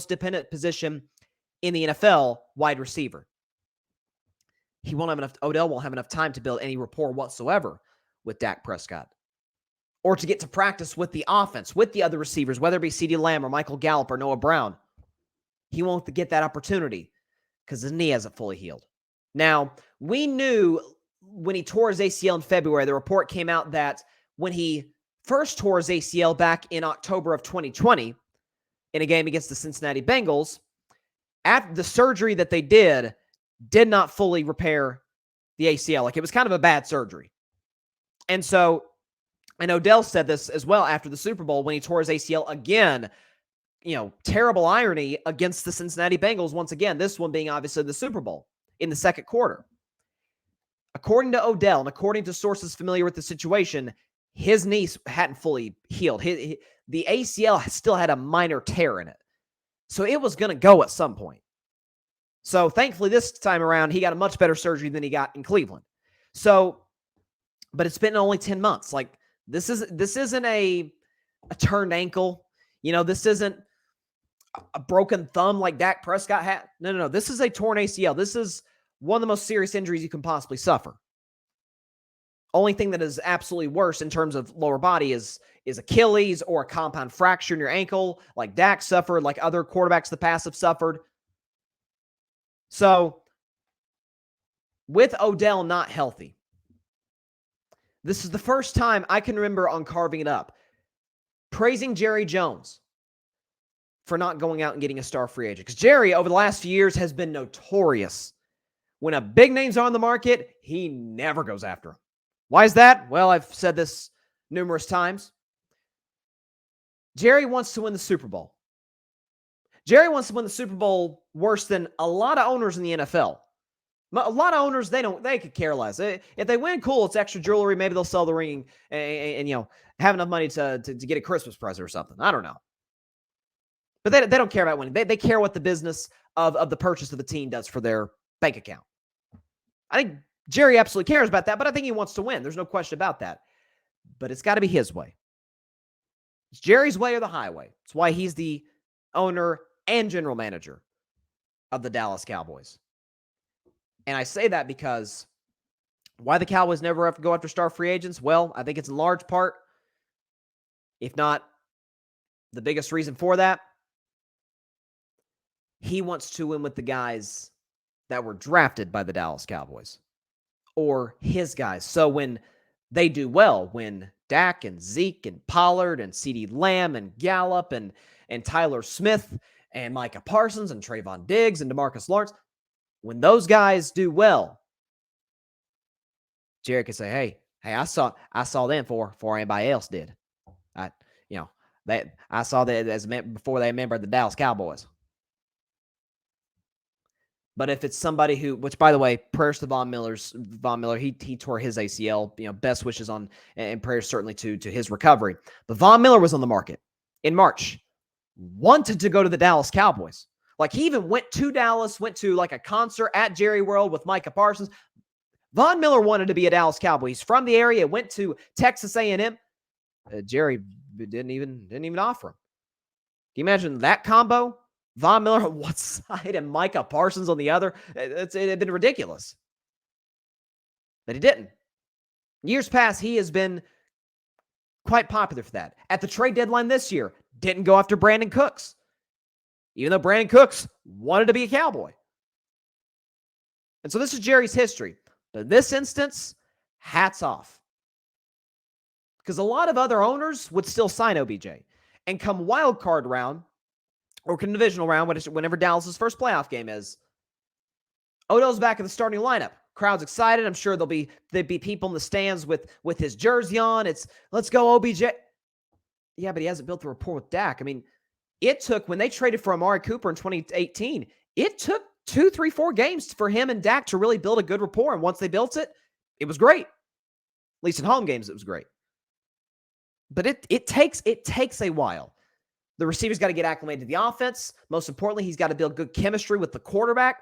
[SPEAKER 1] dependent position in the NFL, wide receiver. Odell won't have enough time to build any rapport whatsoever with Dak Prescott, or to get to practice with the offense, with the other receivers, whether it be CeeDee Lamb or Michael Gallup or Noah Brown. He won't get that opportunity because his knee hasn't fully healed. Now, we knew when he tore his ACL in February, the report came out that when he first tore his ACL back in October of 2020 in a game against the Cincinnati Bengals, after the surgery that they did not fully repair the ACL. Like, it was kind of a bad surgery. And Odell said this as well after the Super Bowl when he tore his ACL again. Terrible irony against the Cincinnati Bengals once again, this one being obviously the Super Bowl in the second quarter. According to Odell and according to sources familiar with the situation, his knee hadn't fully healed. The ACL still had a minor tear in it. So it was going to go at some point. So thankfully this time around, he got a much better surgery than he got in Cleveland. So, but it's been only 10 months. Like, this isn't a turned ankle. This isn't a broken thumb like Dak Prescott had. No. This is a torn ACL. This is one of the most serious injuries you can possibly suffer. Only thing that is absolutely worse in terms of lower body is Achilles or a compound fracture in your ankle, like Dak suffered, like other quarterbacks in the past have suffered. So, with Odell not healthy, this is the first time I can remember on Carving It Up praising Jerry Jones for not going out and getting a star free agent. Because Jerry, over the last few years, has been notorious. When a big name's on the market, he never goes after him. Why is that? Well, I've said this numerous times. Jerry wants to win the Super Bowl. Jerry wants to win the Super Bowl worse than a lot of owners in the NFL. A lot of owners, they could care less. If they win, cool, it's extra jewelry. Maybe they'll sell the ring and have enough money to get a Christmas present or something. I don't know. But they don't care about winning. They care what the business of the purchase of the team does for their bank account. I think Jerry absolutely cares about that, but I think he wants to win. There's no question about that. But it's got to be his way. It's Jerry's way or the highway. It's why he's the owner and general manager of the Dallas Cowboys. And I say that because why the Cowboys never have to go after star free agents? Well, I think it's in large part, if not the biggest reason for that, he wants to win with the guys that were drafted by the Dallas Cowboys or his guys. So when they do well, when Dak and Zeke and Pollard and CeeDee Lamb and Gallup and Tyler Smith and Micah Parsons and Trayvon Diggs and DeMarcus Lawrence, when those guys do well, Jerry can say, hey, I saw them before anybody else did. I saw that before they remembered the Dallas Cowboys. But if it's somebody who, which by the way, prayers to Von Miller, he tore his ACL. Best wishes on and prayers certainly to his recovery. But Von Miller was on the market in March, wanted to go to the Dallas Cowboys. Like he even went to Dallas, went to like a concert at Jerry World with Micah Parsons. Von Miller wanted to be a Dallas Cowboy. He's from the area, went to Texas A&M. Jerry didn't even offer him. Can you imagine that combo? Von Miller on one side and Micah Parsons on the other. It had been ridiculous. But he didn't. Years past, he has been quite popular for that. At the trade deadline this year, didn't go after Brandon Cooks, even though Brandon Cooks wanted to be a Cowboy. And so this is Jerry's history. But in this instance, hats off. Because a lot of other owners would still sign OBJ. And come wild card round, or divisional round, whenever Dallas's first playoff game is, Odell's back in the starting lineup. Crowd's excited. I'm sure there'd be people in the stands with his jersey on. It's, let's go OBJ. Yeah, but he hasn't built the rapport with Dak. I mean, it took, when they traded for Amari Cooper in 2018, it took 2, 3, 4 games for him and Dak to really build a good rapport. And once they built it, it was great. At least in home games, it was great. But it takes a while. The receiver's got to get acclimated to the offense. Most importantly, he's got to build good chemistry with the quarterback.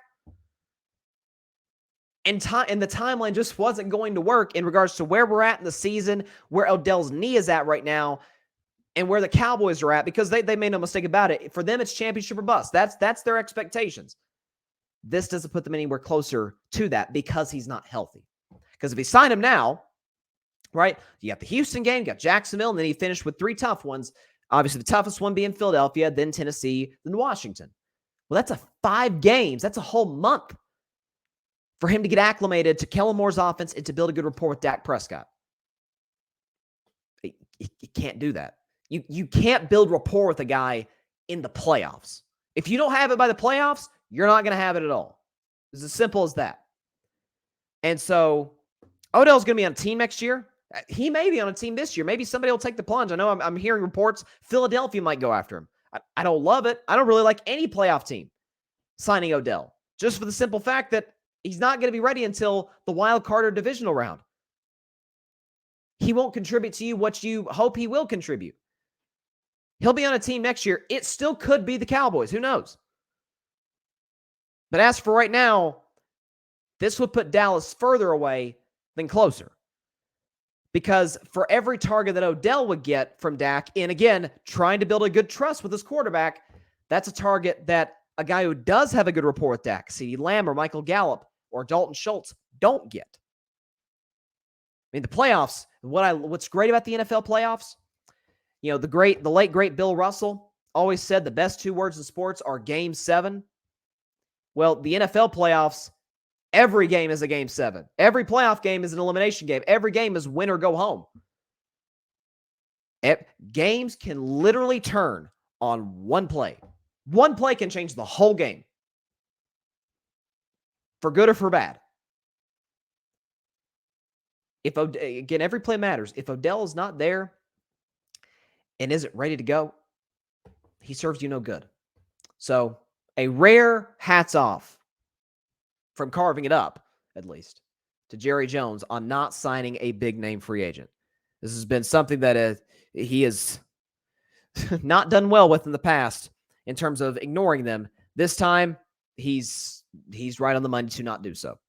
[SPEAKER 1] And the timeline just wasn't going to work in regards to where we're at in the season, where Odell's knee is at right now, and where the Cowboys are at, because they made no mistake about it. For them, it's championship or bust. That's their expectations. This doesn't put them anywhere closer to that because he's not healthy. Because if he signed him now, right, you got the Houston game, you got Jacksonville, and then he finished with 3 tough ones. Obviously, the toughest one being Philadelphia, then Tennessee, then Washington. Well, that's 5 games. That's a whole month for him to get acclimated to Kellen Moore's offense and to build a good rapport with Dak Prescott. You can't do that. You can't build rapport with a guy in the playoffs. If you don't have it by the playoffs, you're not going to have it at all. It's as simple as that. And so Odell's going to be on a team next year. He may be on a team this year. Maybe somebody will take the plunge. I know I'm hearing reports Philadelphia might go after him. I don't love it. I don't really like any playoff team signing Odell, just for the simple fact that he's not going to be ready until the wild card or divisional round. He won't contribute to you what you hope he will contribute. He'll be on a team next year. It still could be the Cowboys. Who knows? But as for right now, this would put Dallas further away than closer. Because for every target that Odell would get from Dak, and again, trying to build a good trust with his quarterback, that's a target that a guy who does have a good rapport with Dak, CeeDee Lamb or Michael Gallup or Dalton Schultz, don't get. I mean, the playoffs, what's great about the NFL playoffs, the late, great Bill Russell always said the best 2 words in sports are Game 7. Well, the NFL playoffs, every game is a Game 7. Every playoff game is an elimination game. Every game is win or go home. Games can literally turn on one play. One play can change the whole game. For good or for bad. Again, every play matters. If Odell is not there and isn't ready to go, he serves you no good. So, a rare hats off from carving it up, at least, to Jerry Jones on not signing a big-name free agent. This has been something that he has not done well with in the past in terms of ignoring them. This time, he's right on the money to not do so.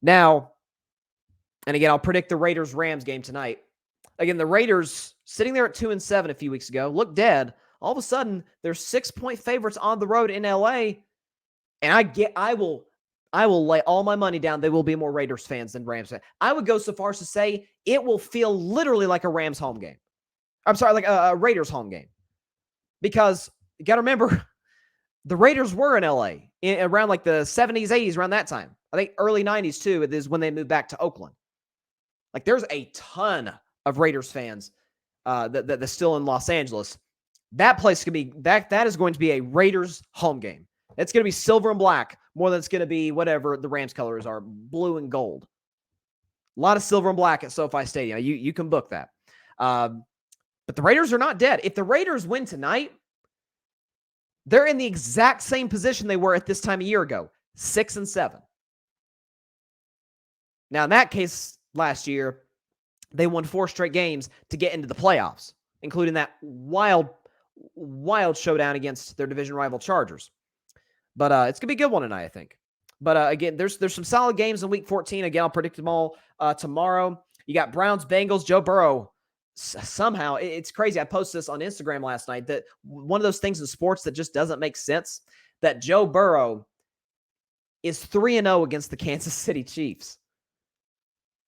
[SPEAKER 1] Now, and again, I'll predict the Raiders-Rams game tonight. Again, the Raiders, sitting there at 2-7 a few weeks ago, looked dead. All of a sudden, they're 6-point favorites on the road in LA. And I will lay all my money down. There will be more Raiders fans than Rams fans. I would go so far as to say it will feel literally like a Rams home game. I'm sorry, like a Raiders home game. Because you got to remember, the Raiders were in LA around like the 70s, 80s, around that time. I think early 90s too, is when they moved back to Oakland. Like there's a ton of Raiders fans that's still in Los Angeles. That place could be that is going to be a Raiders home game. It's going to be silver and black more than it's going to be whatever the Rams colors are, blue and gold. A lot of silver and black at SoFi Stadium. You can book that. But the Raiders are not dead. If the Raiders win tonight, they're in the exact same position they were at this time a year ago, 6-7. Now, in that case, last year, they won 4 straight games to get into the playoffs, including that wild showdown against their division rival Chargers. But it's going to be a good one tonight, I think. But again, there's some solid games in Week 14. Again, I'll predict them all tomorrow. You got Browns, Bengals, Joe Burrow. Somehow, it's crazy. I posted this on Instagram last night that one of those things in sports that just doesn't make sense, that Joe Burrow is 3-0 against the Kansas City Chiefs.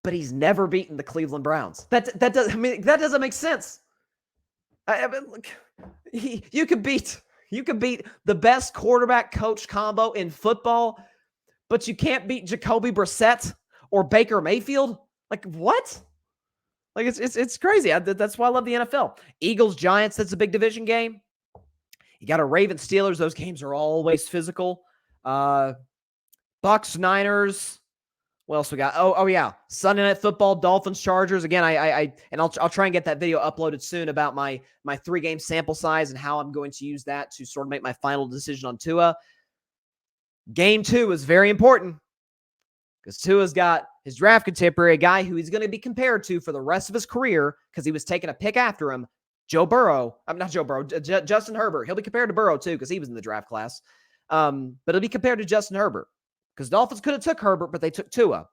[SPEAKER 1] But he's never beaten the Cleveland Browns. That doesn't make sense. I mean, look, you could beat the best quarterback coach combo in football, but you can't beat Jacoby Brissett or Baker Mayfield. Like what? Like it's crazy. That's why I love the NFL. Eagles Giants. That's a big division game. You got a Ravens Steelers. Those games are always physical. Bucs Niners. What else we got? Oh yeah, Sunday Night Football, Dolphins, Chargers. Again, I'll try and get that video uploaded soon about my 3-game sample size and how I'm going to use that to sort of make my final decision on Tua. Game 2 is very important because Tua's got his draft contemporary, a guy who he's going to be compared to for the rest of his career because he was taking a pick after him, Joe Burrow. I'm not Joe Burrow, Justin Herbert. He'll be compared to Burrow too because he was in the draft class. But he'll be compared to Justin Herbert. Because Dolphins could have took Herbert, but they took Tua.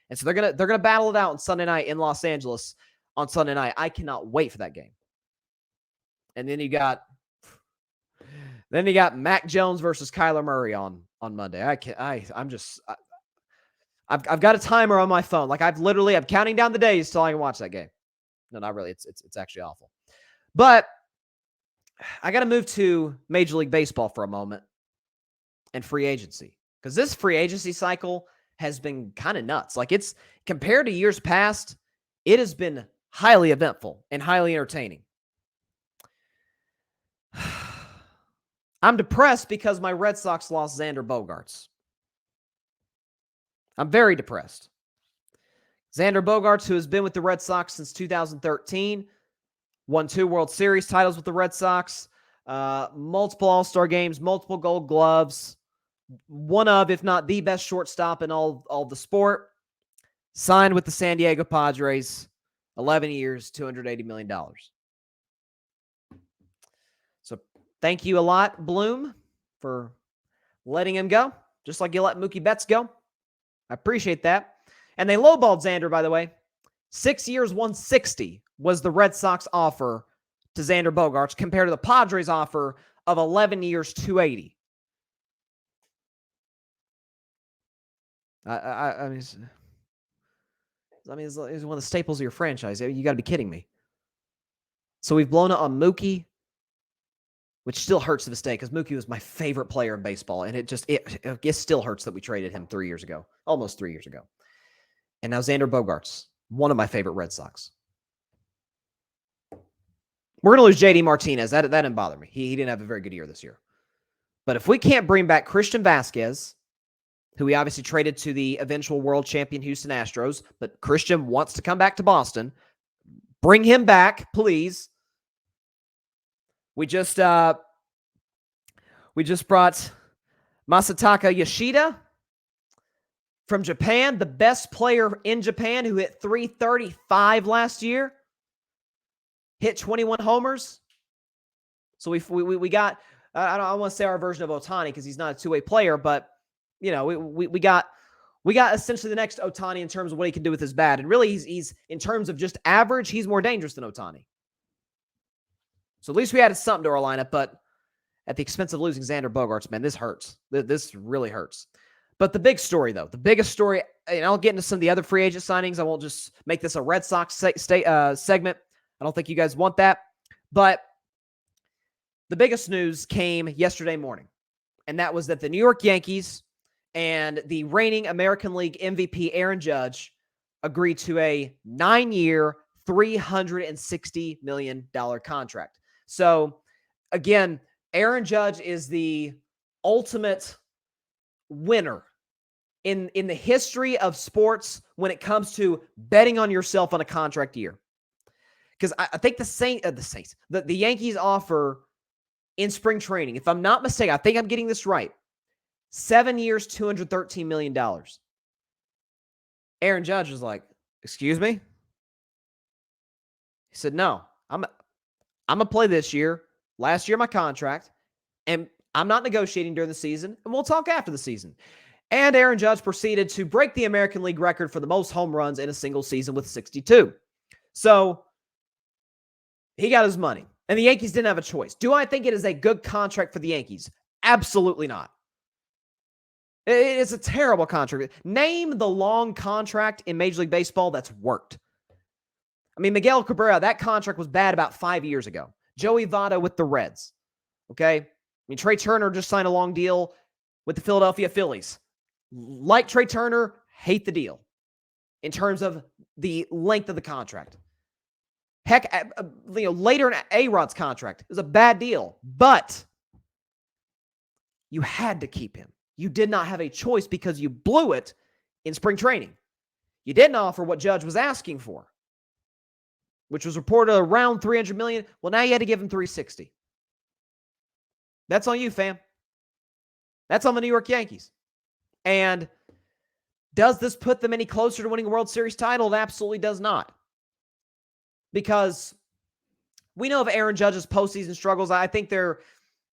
[SPEAKER 1] And so they're gonna battle it out on Sunday night in Los Angeles on Sunday night. I cannot wait for that game. And then you got Mac Jones versus Kyler Murray on Monday. I've got a timer on my phone. Like I'm counting down the days till I can watch that game. No, not really. It's actually awful. But I got to move to Major League Baseball for a moment and free agency. Because this free agency cycle has been kind of nuts. Like it's compared to years past, it has been highly eventful and highly entertaining. I'm depressed because my Red Sox lost Xander Bogaerts. I'm very depressed. Xander Bogaerts, who has been with the Red Sox since 2013, won 2 World Series titles with the Red Sox, multiple All-Star games, multiple Gold Gloves, one of, if not the best shortstop in all the sport, signed with the San Diego Padres, 11 years, $280 million. So thank you a lot, Bloom, for letting him go, just like you let Mookie Betts go. I appreciate that. And they lowballed Xander, by the way. 6 years, $160 was the Red Sox offer to Xander Bogaerts compared to the Padres offer of 11 years, $280. I mean, it's one of the staples of your franchise. You got to be kidding me. So we've blown it on Mookie, which still hurts to this day because Mookie was my favorite player in baseball, and it still hurts that we traded him 3 years ago, almost 3 years ago. And now Xander Bogaerts, one of my favorite Red Sox. We're going to lose JD Martinez. That didn't bother me. He didn't have a very good year this year. But if we can't bring back Christian Vasquez, who we obviously traded to the eventual world champion Houston Astros, but Christian wants to come back to Boston. Bring him back, please. We just brought Masataka Yoshida. From Japan, the best player in Japan who hit 335 last year, hit 21 homers. So we got, I don't want to say our version of Ohtani because he's not a two-way player, but we got essentially the next Ohtani in terms of what he can do with his bat. And really, he's in terms of just average, he's more dangerous than Ohtani. So at least we added something to our lineup, but at the expense of losing Xander Bogaerts, man, this hurts. This really hurts. But the big story, though, the biggest story, and I'll get into some of the other free agent signings. I won't just make this a Red Sox segment. I don't think you guys want that. But the biggest news came yesterday morning, and that was that the New York Yankees and the reigning American League MVP Aaron Judge agreed to a 9-year, $360 million contract. So, again, Aaron Judge is the ultimate winner in the history of sports when it comes to betting on yourself on a contract year. Because I think the Yankees offer in spring training, if I'm not mistaken, I think I'm getting this right, 7 years, $213 million. Aaron Judge was like, excuse me? He said, no, I'm going to play this year, last year my contract, and I'm not negotiating during the season, and we'll talk after the season. And Aaron Judge proceeded to break the American League record for the most home runs in a single season with 62. So he got his money, and the Yankees didn't have a choice. Do I think it is a good contract for the Yankees? Absolutely not. It is a terrible contract. Name the long contract in Major League Baseball that's worked. I mean, Miguel Cabrera, that contract was bad about 5 years ago. Joey Votto with the Reds. Okay? I mean, Trey Turner just signed a long deal with the Philadelphia Phillies. Like Trey Turner, hate the deal in terms of the length of the contract. Heck, later in A-Rod's contract, it was a bad deal, but you had to keep him. You did not have a choice because you blew it in spring training. You didn't offer what Judge was asking for, which was reported around $300 million. Well, now you had to give him $360. That's on you, fam. That's on the New York Yankees. And does this put them any closer to winning a World Series title? It absolutely does not. Because we know of Aaron Judge's postseason struggles. I think they're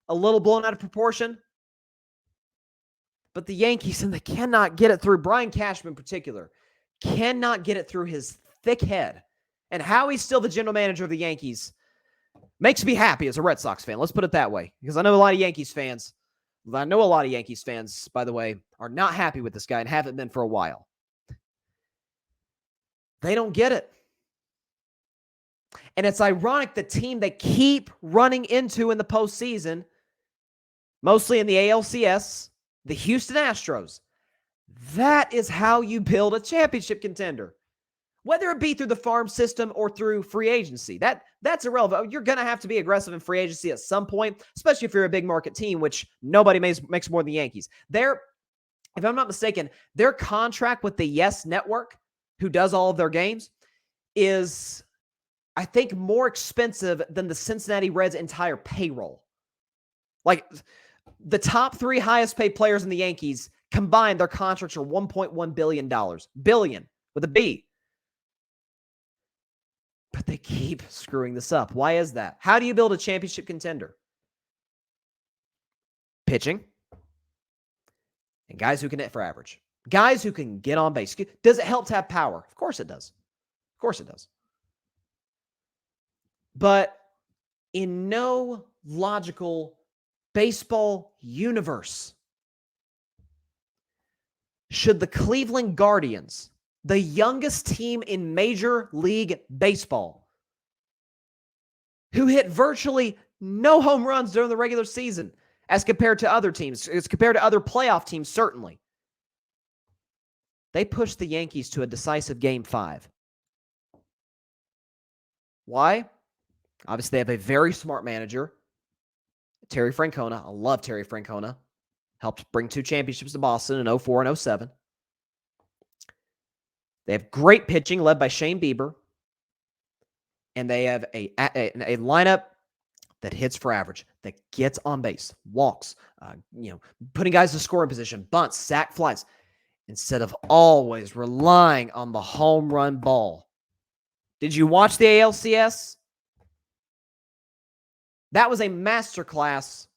[SPEAKER 1] a little blown out of proportion. But the Yankees, and they cannot get it through, Brian Cashman in particular, cannot get it through his thick head. And how he's still the general manager of the Yankees makes me happy as a Red Sox fan. Let's put it that way. Because I know a lot of Yankees fans, by the way, are not happy with this guy and haven't been for a while. They don't get it. And it's ironic the team they keep running into in the postseason, mostly in the ALCS, the Houston Astros. That is how you build a championship contender. Whether it be through the farm system or through free agency, that's irrelevant. You're going to have to be aggressive in free agency at some point, especially if you're a big market team, which nobody makes more than the Yankees. If I'm not mistaken, their contract with the Yes Network, who does all of their games, is, I think, more expensive than the Cincinnati Reds' entire payroll. Like, the top 3 highest paid players in the Yankees combined, their contracts are $1.1 billion. Billion with a B. But they keep screwing this up. Why is that? How do you build a championship contender? Pitching. And guys who can hit for average. Guys who can get on base. Does it help to have power? Of course it does. Of course it does. But in no logical baseball universe should the Cleveland Guardians, the youngest team in Major League Baseball, who hit virtually no home runs during the regular season as compared to other teams, as compared to other playoff teams, certainly. They pushed the Yankees to a decisive Game 5. Why? Obviously, they have a very smart manager, Terry Francona. I love Terry Francona. Helped bring 2 championships to Boston in 2004 and 2007. They have great pitching led by Shane Bieber. And they have a lineup that hits for average, that gets on base, walks, putting guys in scoring position, bunts, sack flies. instead of always relying on the home run ball. Did you watch the ALCS? That was a masterclass,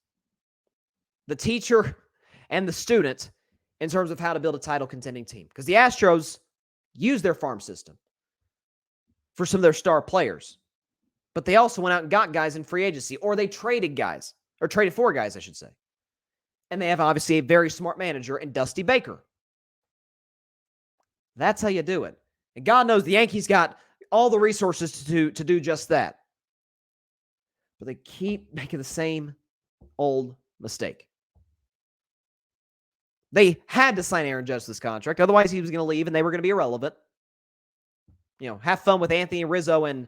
[SPEAKER 1] the teacher and the student, in terms of how to build a title contending team. Because the Astros used their farm system for some of their star players. But they also went out and got guys in free agency, or they traded guys, or traded for guys, I should say. And they have obviously a very smart manager in Dusty Baker. That's how you do it. And God knows the Yankees got all the resources to do just that. But they keep making the same old mistake. They had to sign Aaron Judge to this contract. Otherwise, he was going to leave and they were going to be irrelevant. You know, have fun with Anthony Rizzo and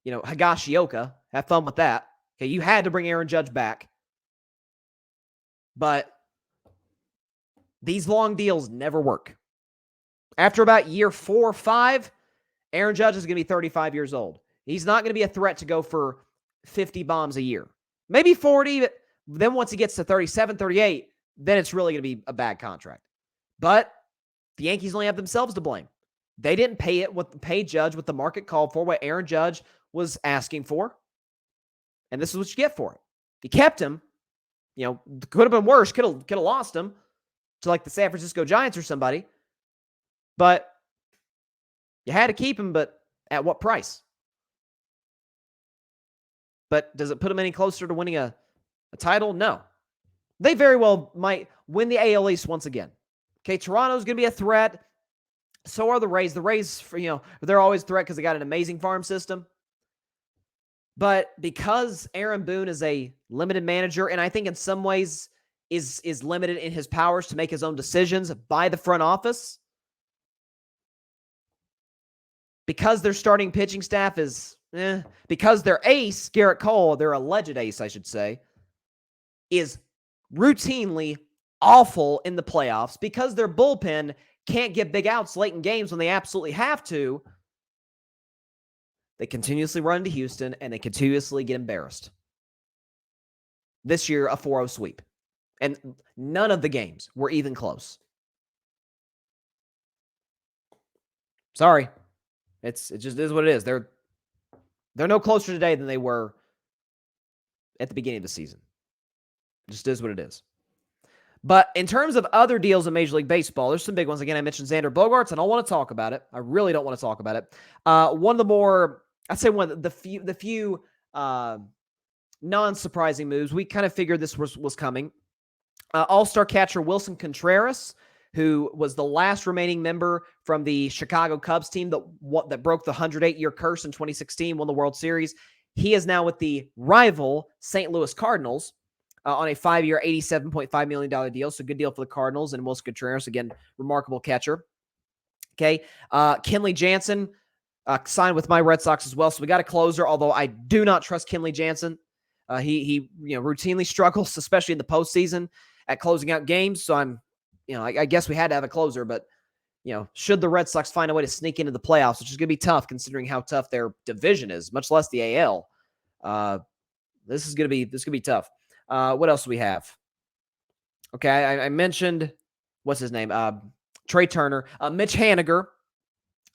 [SPEAKER 1] Higashioka. Have fun with that. Okay, you had to bring Aaron Judge back. But these long deals never work. After about year 4 or 5, Aaron Judge is going to be 35 years old. He's not going to be a threat to go for 50 bombs a year. Maybe 40, but then once he gets to 37, 38, then it's really going to be a bad contract. But the Yankees only have themselves to blame. They didn't pay Judge what the market called for, what Aaron Judge was asking for. And this is what you get for it. You kept him. You know, could have been worse. Could have lost him to like the San Francisco Giants or somebody. But you had to keep him, but at what price? But does it put him any closer to winning a title? No. They very well might win the AL East once again. Okay, Toronto's going to be a threat. So are the Rays. The Rays, they're always a threat because they got an amazing farm system. But because Aaron Boone is a limited manager, and I think in some ways is limited in his powers to make his own decisions by the front office, because their starting pitching staff is, because their ace, Garrett Cole, their alleged ace, I should say, is routinely awful in the playoffs, because their bullpen can't get big outs late in games when they absolutely have to, they continuously run to Houston and they continuously get embarrassed. This year, a 4-0 sweep. And none of the games were even close. Sorry. It just is what it is. They're no closer today than they were at the beginning of the season. It just is what it is. But in terms of other deals in Major League Baseball, there's some big ones. Again, I mentioned Xander Bogaerts. I don't want to talk about it. I really don't want to talk about it. One of the more, I'd say one of the few non-surprising moves. We kind of figured this was coming. All-star catcher Wilson Contreras, who was the last remaining member from the Chicago Cubs team that broke the 108-year curse in 2016, won the World Series. He is now with the rival St. Louis Cardinals on a 5-year, $87.5 million deal. So good deal for the Cardinals. And Wilson Contreras, again, remarkable catcher. Okay. Kenley Jansen signed with my Red Sox as well. So we got a closer, although I do not trust Kenley Jansen. He routinely struggles, especially in the postseason at closing out games. So I guess we had to have a closer, but should the Red Sox find a way to sneak into the playoffs, which is going to be tough considering how tough their division is, much less the AL. This is going to be tough. What else do we have? Okay, I mentioned, what's his name? Trey Turner. Mitch Haniger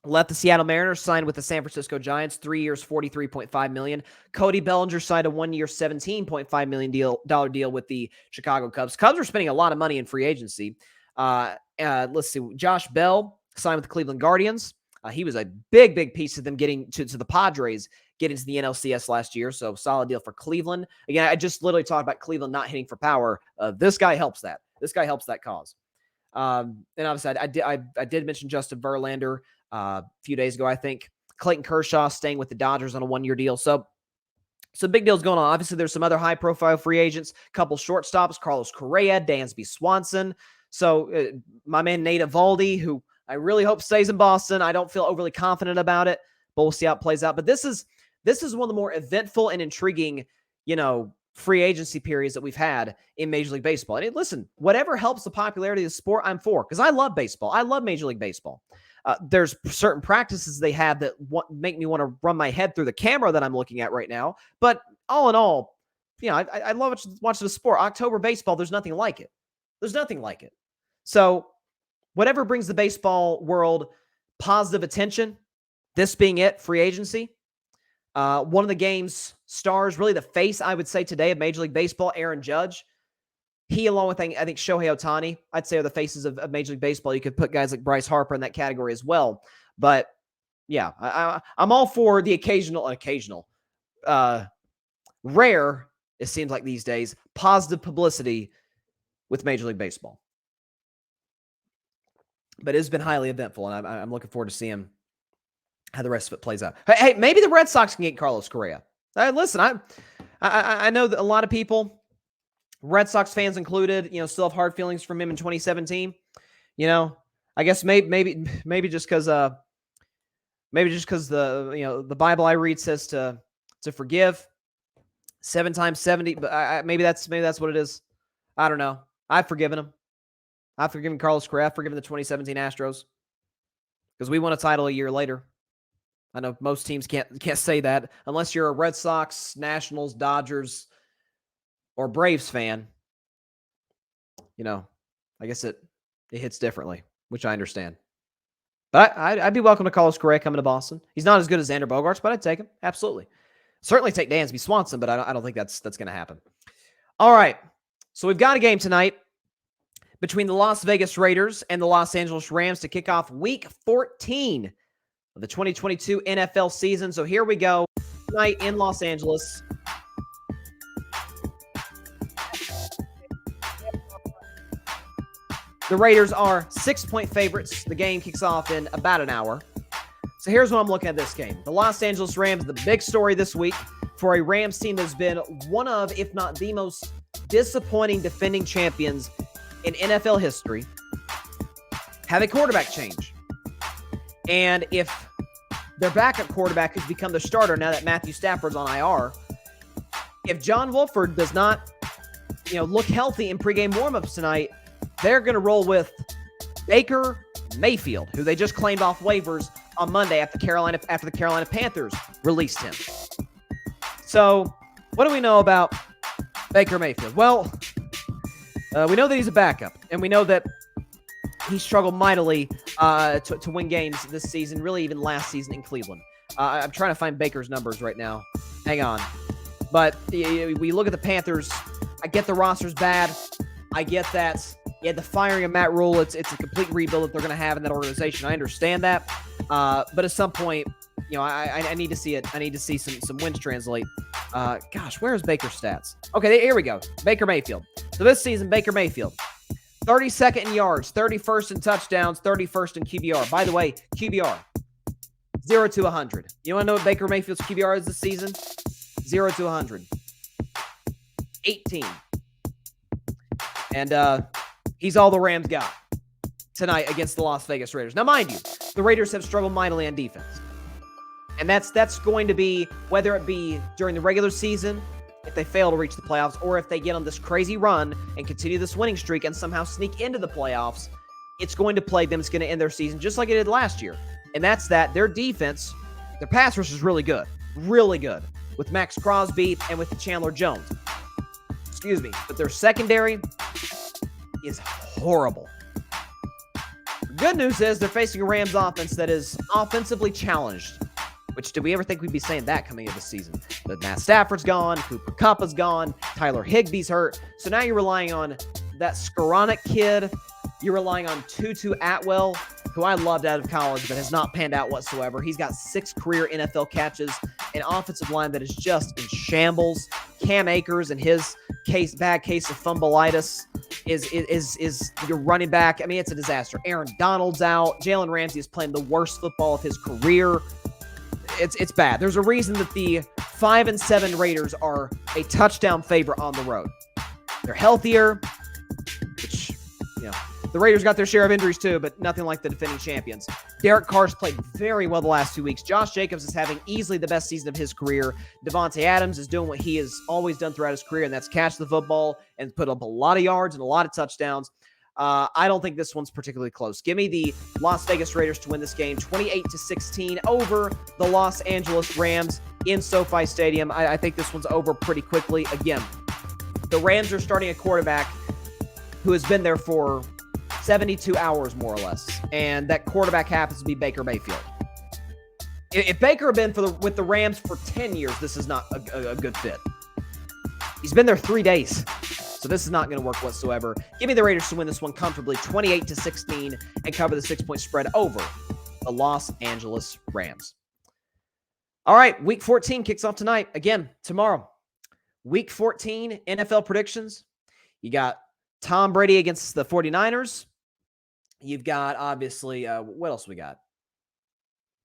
[SPEAKER 1] left the Seattle Mariners, signed with the San Francisco Giants, 3 years, $43.5 million. Cody Bellinger signed a 1 year, $17.5 million deal with the Chicago Cubs. Cubs are spending a lot of money in free agency. Let's see. Josh Bell signed with the Cleveland Guardians. He was a big piece of them getting to the Padres, getting to the NLCS last year. So solid deal for Cleveland. Again, I just literally talked about Cleveland not hitting for power. This guy helps that. This guy helps that cause. And obviously, I did mention Justin Verlander a few days ago, I think. Clayton Kershaw staying with the Dodgers on a 1 year deal. So big deals going on. Obviously, there's some other high-profile free agents, couple shortstops, Carlos Correa, Dansby Swanson. So my man Nate Eovaldi, who I really hope stays in Boston. I don't feel overly confident about it, but we'll see how it plays out. But this is one of the more eventful and intriguing, free agency periods that we've had in Major League Baseball. And listen, whatever helps the popularity of the sport, I'm for, because I love baseball. I love Major League Baseball. There's certain practices they have that make me want to run my head through the camera that I'm looking at right now. But all in all, I love watching the sport. October baseball, there's nothing like it. There's nothing like it. So whatever brings the baseball world positive attention, this being it, free agency. One of the game's stars, really the face, I would say, today of Major League Baseball, Aaron Judge. He, along with, I think, Shohei Ohtani, I'd say are the faces of Major League Baseball. You could put guys like Bryce Harper in that category as well. But, yeah, I'm all for the occasional, rare, it seems like these days, positive publicity with Major League Baseball. But it's been highly eventful, and I'm looking forward to seeing how the rest of it plays out. Hey, maybe the Red Sox can get Carlos Correa. Listen, I know that a lot of people, Red Sox fans included, still have hard feelings from him in 2017. I guess maybe just because the the Bible I read says to forgive 7 times 70, but maybe that's what it is. I don't know. I've forgiven him. I've forgiven Carlos Correa. I've forgiven the 2017 Astros because we won a title a year later. I know most teams can't say that unless you're a Red Sox, Nationals, Dodgers, or Braves fan. I guess it hits differently, which I understand. But I'd be welcome to Carlos Correa coming to Boston. He's not as good as Xander Bogaerts, but I'd take him. Absolutely. Certainly take Dansby Swanson, but I don't think that's going to happen. All right. So we've got a game tonight between the Las Vegas Raiders and the Los Angeles Rams to kick off Week 14 of the 2022 NFL season. So here we go. Tonight in Los Angeles. The Raiders are 6-point favorites. The game kicks off in about an hour. So here's what I'm looking at this game. The Los Angeles Rams, the big story this week for a Rams team that's been one of, if not the most disappointing defending champions in NFL history, have a quarterback change. And if their backup quarterback has become the starter now that Matthew Stafford's on IR, if John Wolford does not, look healthy in pregame warmups tonight, they're going to roll with Baker Mayfield, who they just claimed off waivers on Monday after the Carolina Panthers released him. So, what do we know about Baker Mayfield? Well, we know that he's a backup, and we know that he struggled mightily to win games this season, really even last season in Cleveland. I'm trying to find Baker's numbers right now. Hang on. But we look at the Panthers. I get the roster's bad. I get that. Yeah, the firing of Matt Rule, it's a complete rebuild that they're going to have in that organization. I understand that. But at some point, I need to see it. I need to see some wins translate. Gosh, where is Baker's stats? Okay, here we go. Baker Mayfield. So this season, Baker Mayfield, 32nd in yards, 31st in touchdowns, 31st in QBR. By the way, QBR, 0 to 100. You want to know what Baker Mayfield's QBR is this season? 0 to 100. 18. And he's all the Rams got tonight against the Las Vegas Raiders. Now, mind you, the Raiders have struggled mightily on defense. And that's going to be, whether it be during the regular season, if they fail to reach the playoffs, or if they get on this crazy run and continue this winning streak and somehow sneak into the playoffs, it's going to plague them. It's going to end their season just like it did last year. And that's that their defense, their pass rush is really good. Really good. With Max Crosby and with Chandler Jones. Excuse me. But their secondary is horrible. Good news is they're facing a Rams offense that is offensively challenged. Which, did we ever think we'd be saying that coming into the season? But Matt Stafford's gone, Cooper Kupp is gone, Tyler Higbee's hurt. So now you're relying on that Skoranek kid. You're relying on Tutu Atwell, who I loved out of college, but has not panned out whatsoever. He's got 6 career NFL catches, an offensive line that is just in shambles. Cam Akers and his bad case of fumbleitis is your running back. I mean, it's a disaster. Aaron Donald's out. Jalen Ramsey is playing the worst football of his career. It's bad. There's a reason that the 5-7 Raiders are a touchdown favorite on the road. They're healthier, which, the Raiders got their share of injuries too, but nothing like the defending champions. Derek Carr's played very well the last 2 weeks. Josh Jacobs is having easily the best season of his career. Devontae Adams is doing what he has always done throughout his career, and that's catch the football and put up a lot of yards and a lot of touchdowns. I don't think this one's particularly close. Give me the Las Vegas Raiders to win this game 28-16 over the Los Angeles Rams in SoFi Stadium. I think this one's over pretty quickly. Again, the Rams are starting a quarterback who has been there for 72 hours, more or less. And that quarterback happens to be Baker Mayfield. If Baker had been with the Rams for 10 years, this is not a good fit. He's been there 3 days. So this is not going to work whatsoever. Give me the Raiders to win this one comfortably, 28-16, and cover the 6-point spread over the Los Angeles Rams. All right, Week 14 kicks off tonight. Again, tomorrow. Week 14 NFL predictions. You got Tom Brady against the 49ers. You've got, obviously, what else we got?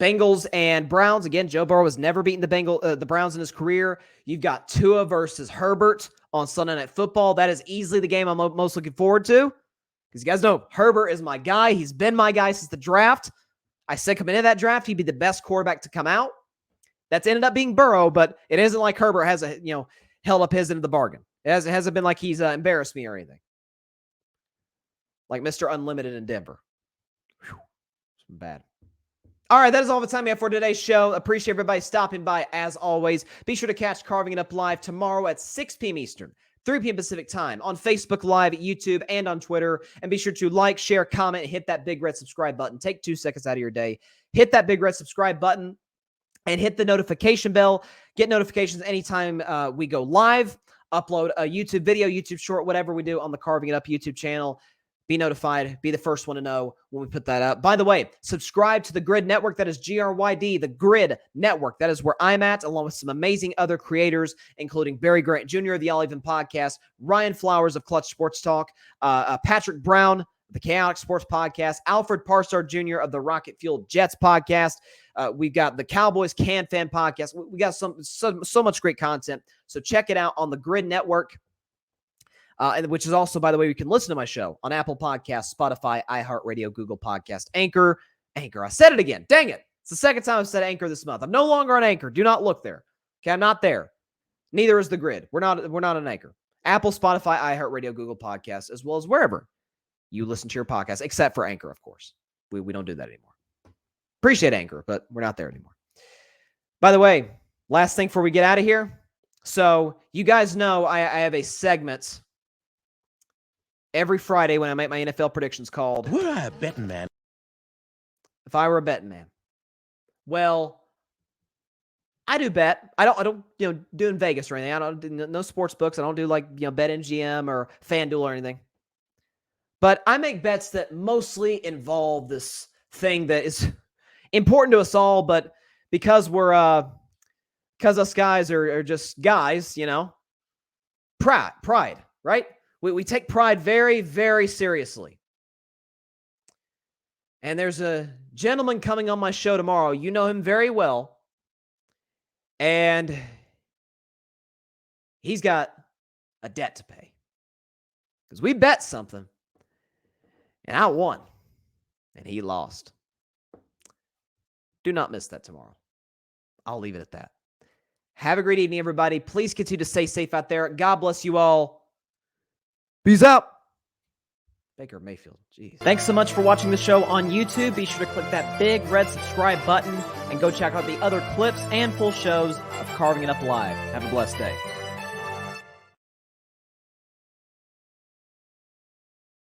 [SPEAKER 1] Bengals and Browns. Again, Joe Burrow has never beaten the Browns in his career. You've got Tua versus Herbert on Sunday Night Football. That is easily the game I'm most looking forward to. Because you guys know Herbert is my guy. He's been my guy since the draft. I said coming into that draft, he'd be the best quarterback to come out. That's ended up being Burrow, but it isn't like Herbert has held up his end of the bargain. It hasn't been like he's embarrassed me or anything. Like Mr. Unlimited in Denver. Whew. Bad. All right, that is all the time we have for today's show. Appreciate everybody stopping by as always. Be sure to catch Carving It Up Live tomorrow at 6 p.m. Eastern, 3 p.m. Pacific time on Facebook Live, YouTube, and on Twitter. And be sure to like, share, comment, and hit that big red subscribe button. Take 2 seconds out of your day. Hit that big red subscribe button and hit the notification bell. Get notifications anytime we go live, upload a YouTube video, YouTube short, whatever we do on the Carving It Up YouTube channel. Be notified. Be the first one to know when we put that up. By the way, subscribe to the Grid Network. That is GRYD, the Grid Network. That is where I'm at, along with some amazing other creators, including Barry Grant Jr. of the All Even Podcast, Ryan Flowers of Clutch Sports Talk, Patrick Brown, the Chaotic Sports Podcast, Alfred Parsard Jr. of the Rocket Fuel Jets Podcast. We've got the Cowboys Can Fan Podcast. We got so much great content. So check it out on the Grid Network. Which is also, by the way, you can listen to my show on Apple Podcasts, Spotify, iHeartRadio, Google Podcast, Anchor. I said it again. Dang it. It's the second time I've said Anchor this month. I'm no longer on Anchor. Do not look there. Okay, I'm not there. Neither is the Grid. We're not on Anchor. Apple, Spotify, iHeartRadio, Google Podcasts, as well as wherever you listen to your podcast, except for Anchor, of course. We don't do that anymore. Appreciate Anchor, but we're not there anymore. By the way, last thing before we get out of here. So you guys know I have a segment every Friday when I make my NFL predictions called
[SPEAKER 2] Who am I a betting man?
[SPEAKER 1] If I Were a Betting Man. Well, I do bet. I don't do in Vegas or anything. I don't do no sports books. I don't do BetMGM or FanDuel or anything. But I make bets that mostly involve this thing that is important to us all, but because us guys are just guys, pride, right? We take pride very, very seriously. And there's a gentleman coming on my show tomorrow. You know him very well. And he's got a debt to pay. Because we bet something. And I won. And he lost. Do not miss that tomorrow. I'll leave it at that. Have a great evening, everybody. Please continue to stay safe out there. God bless you all. Peace out. Baker Mayfield. Jeez. Thanks so much for watching the show on YouTube. Be sure to click that big red subscribe button and go check out the other clips and full shows of Carving It Up Live. Have a blessed day.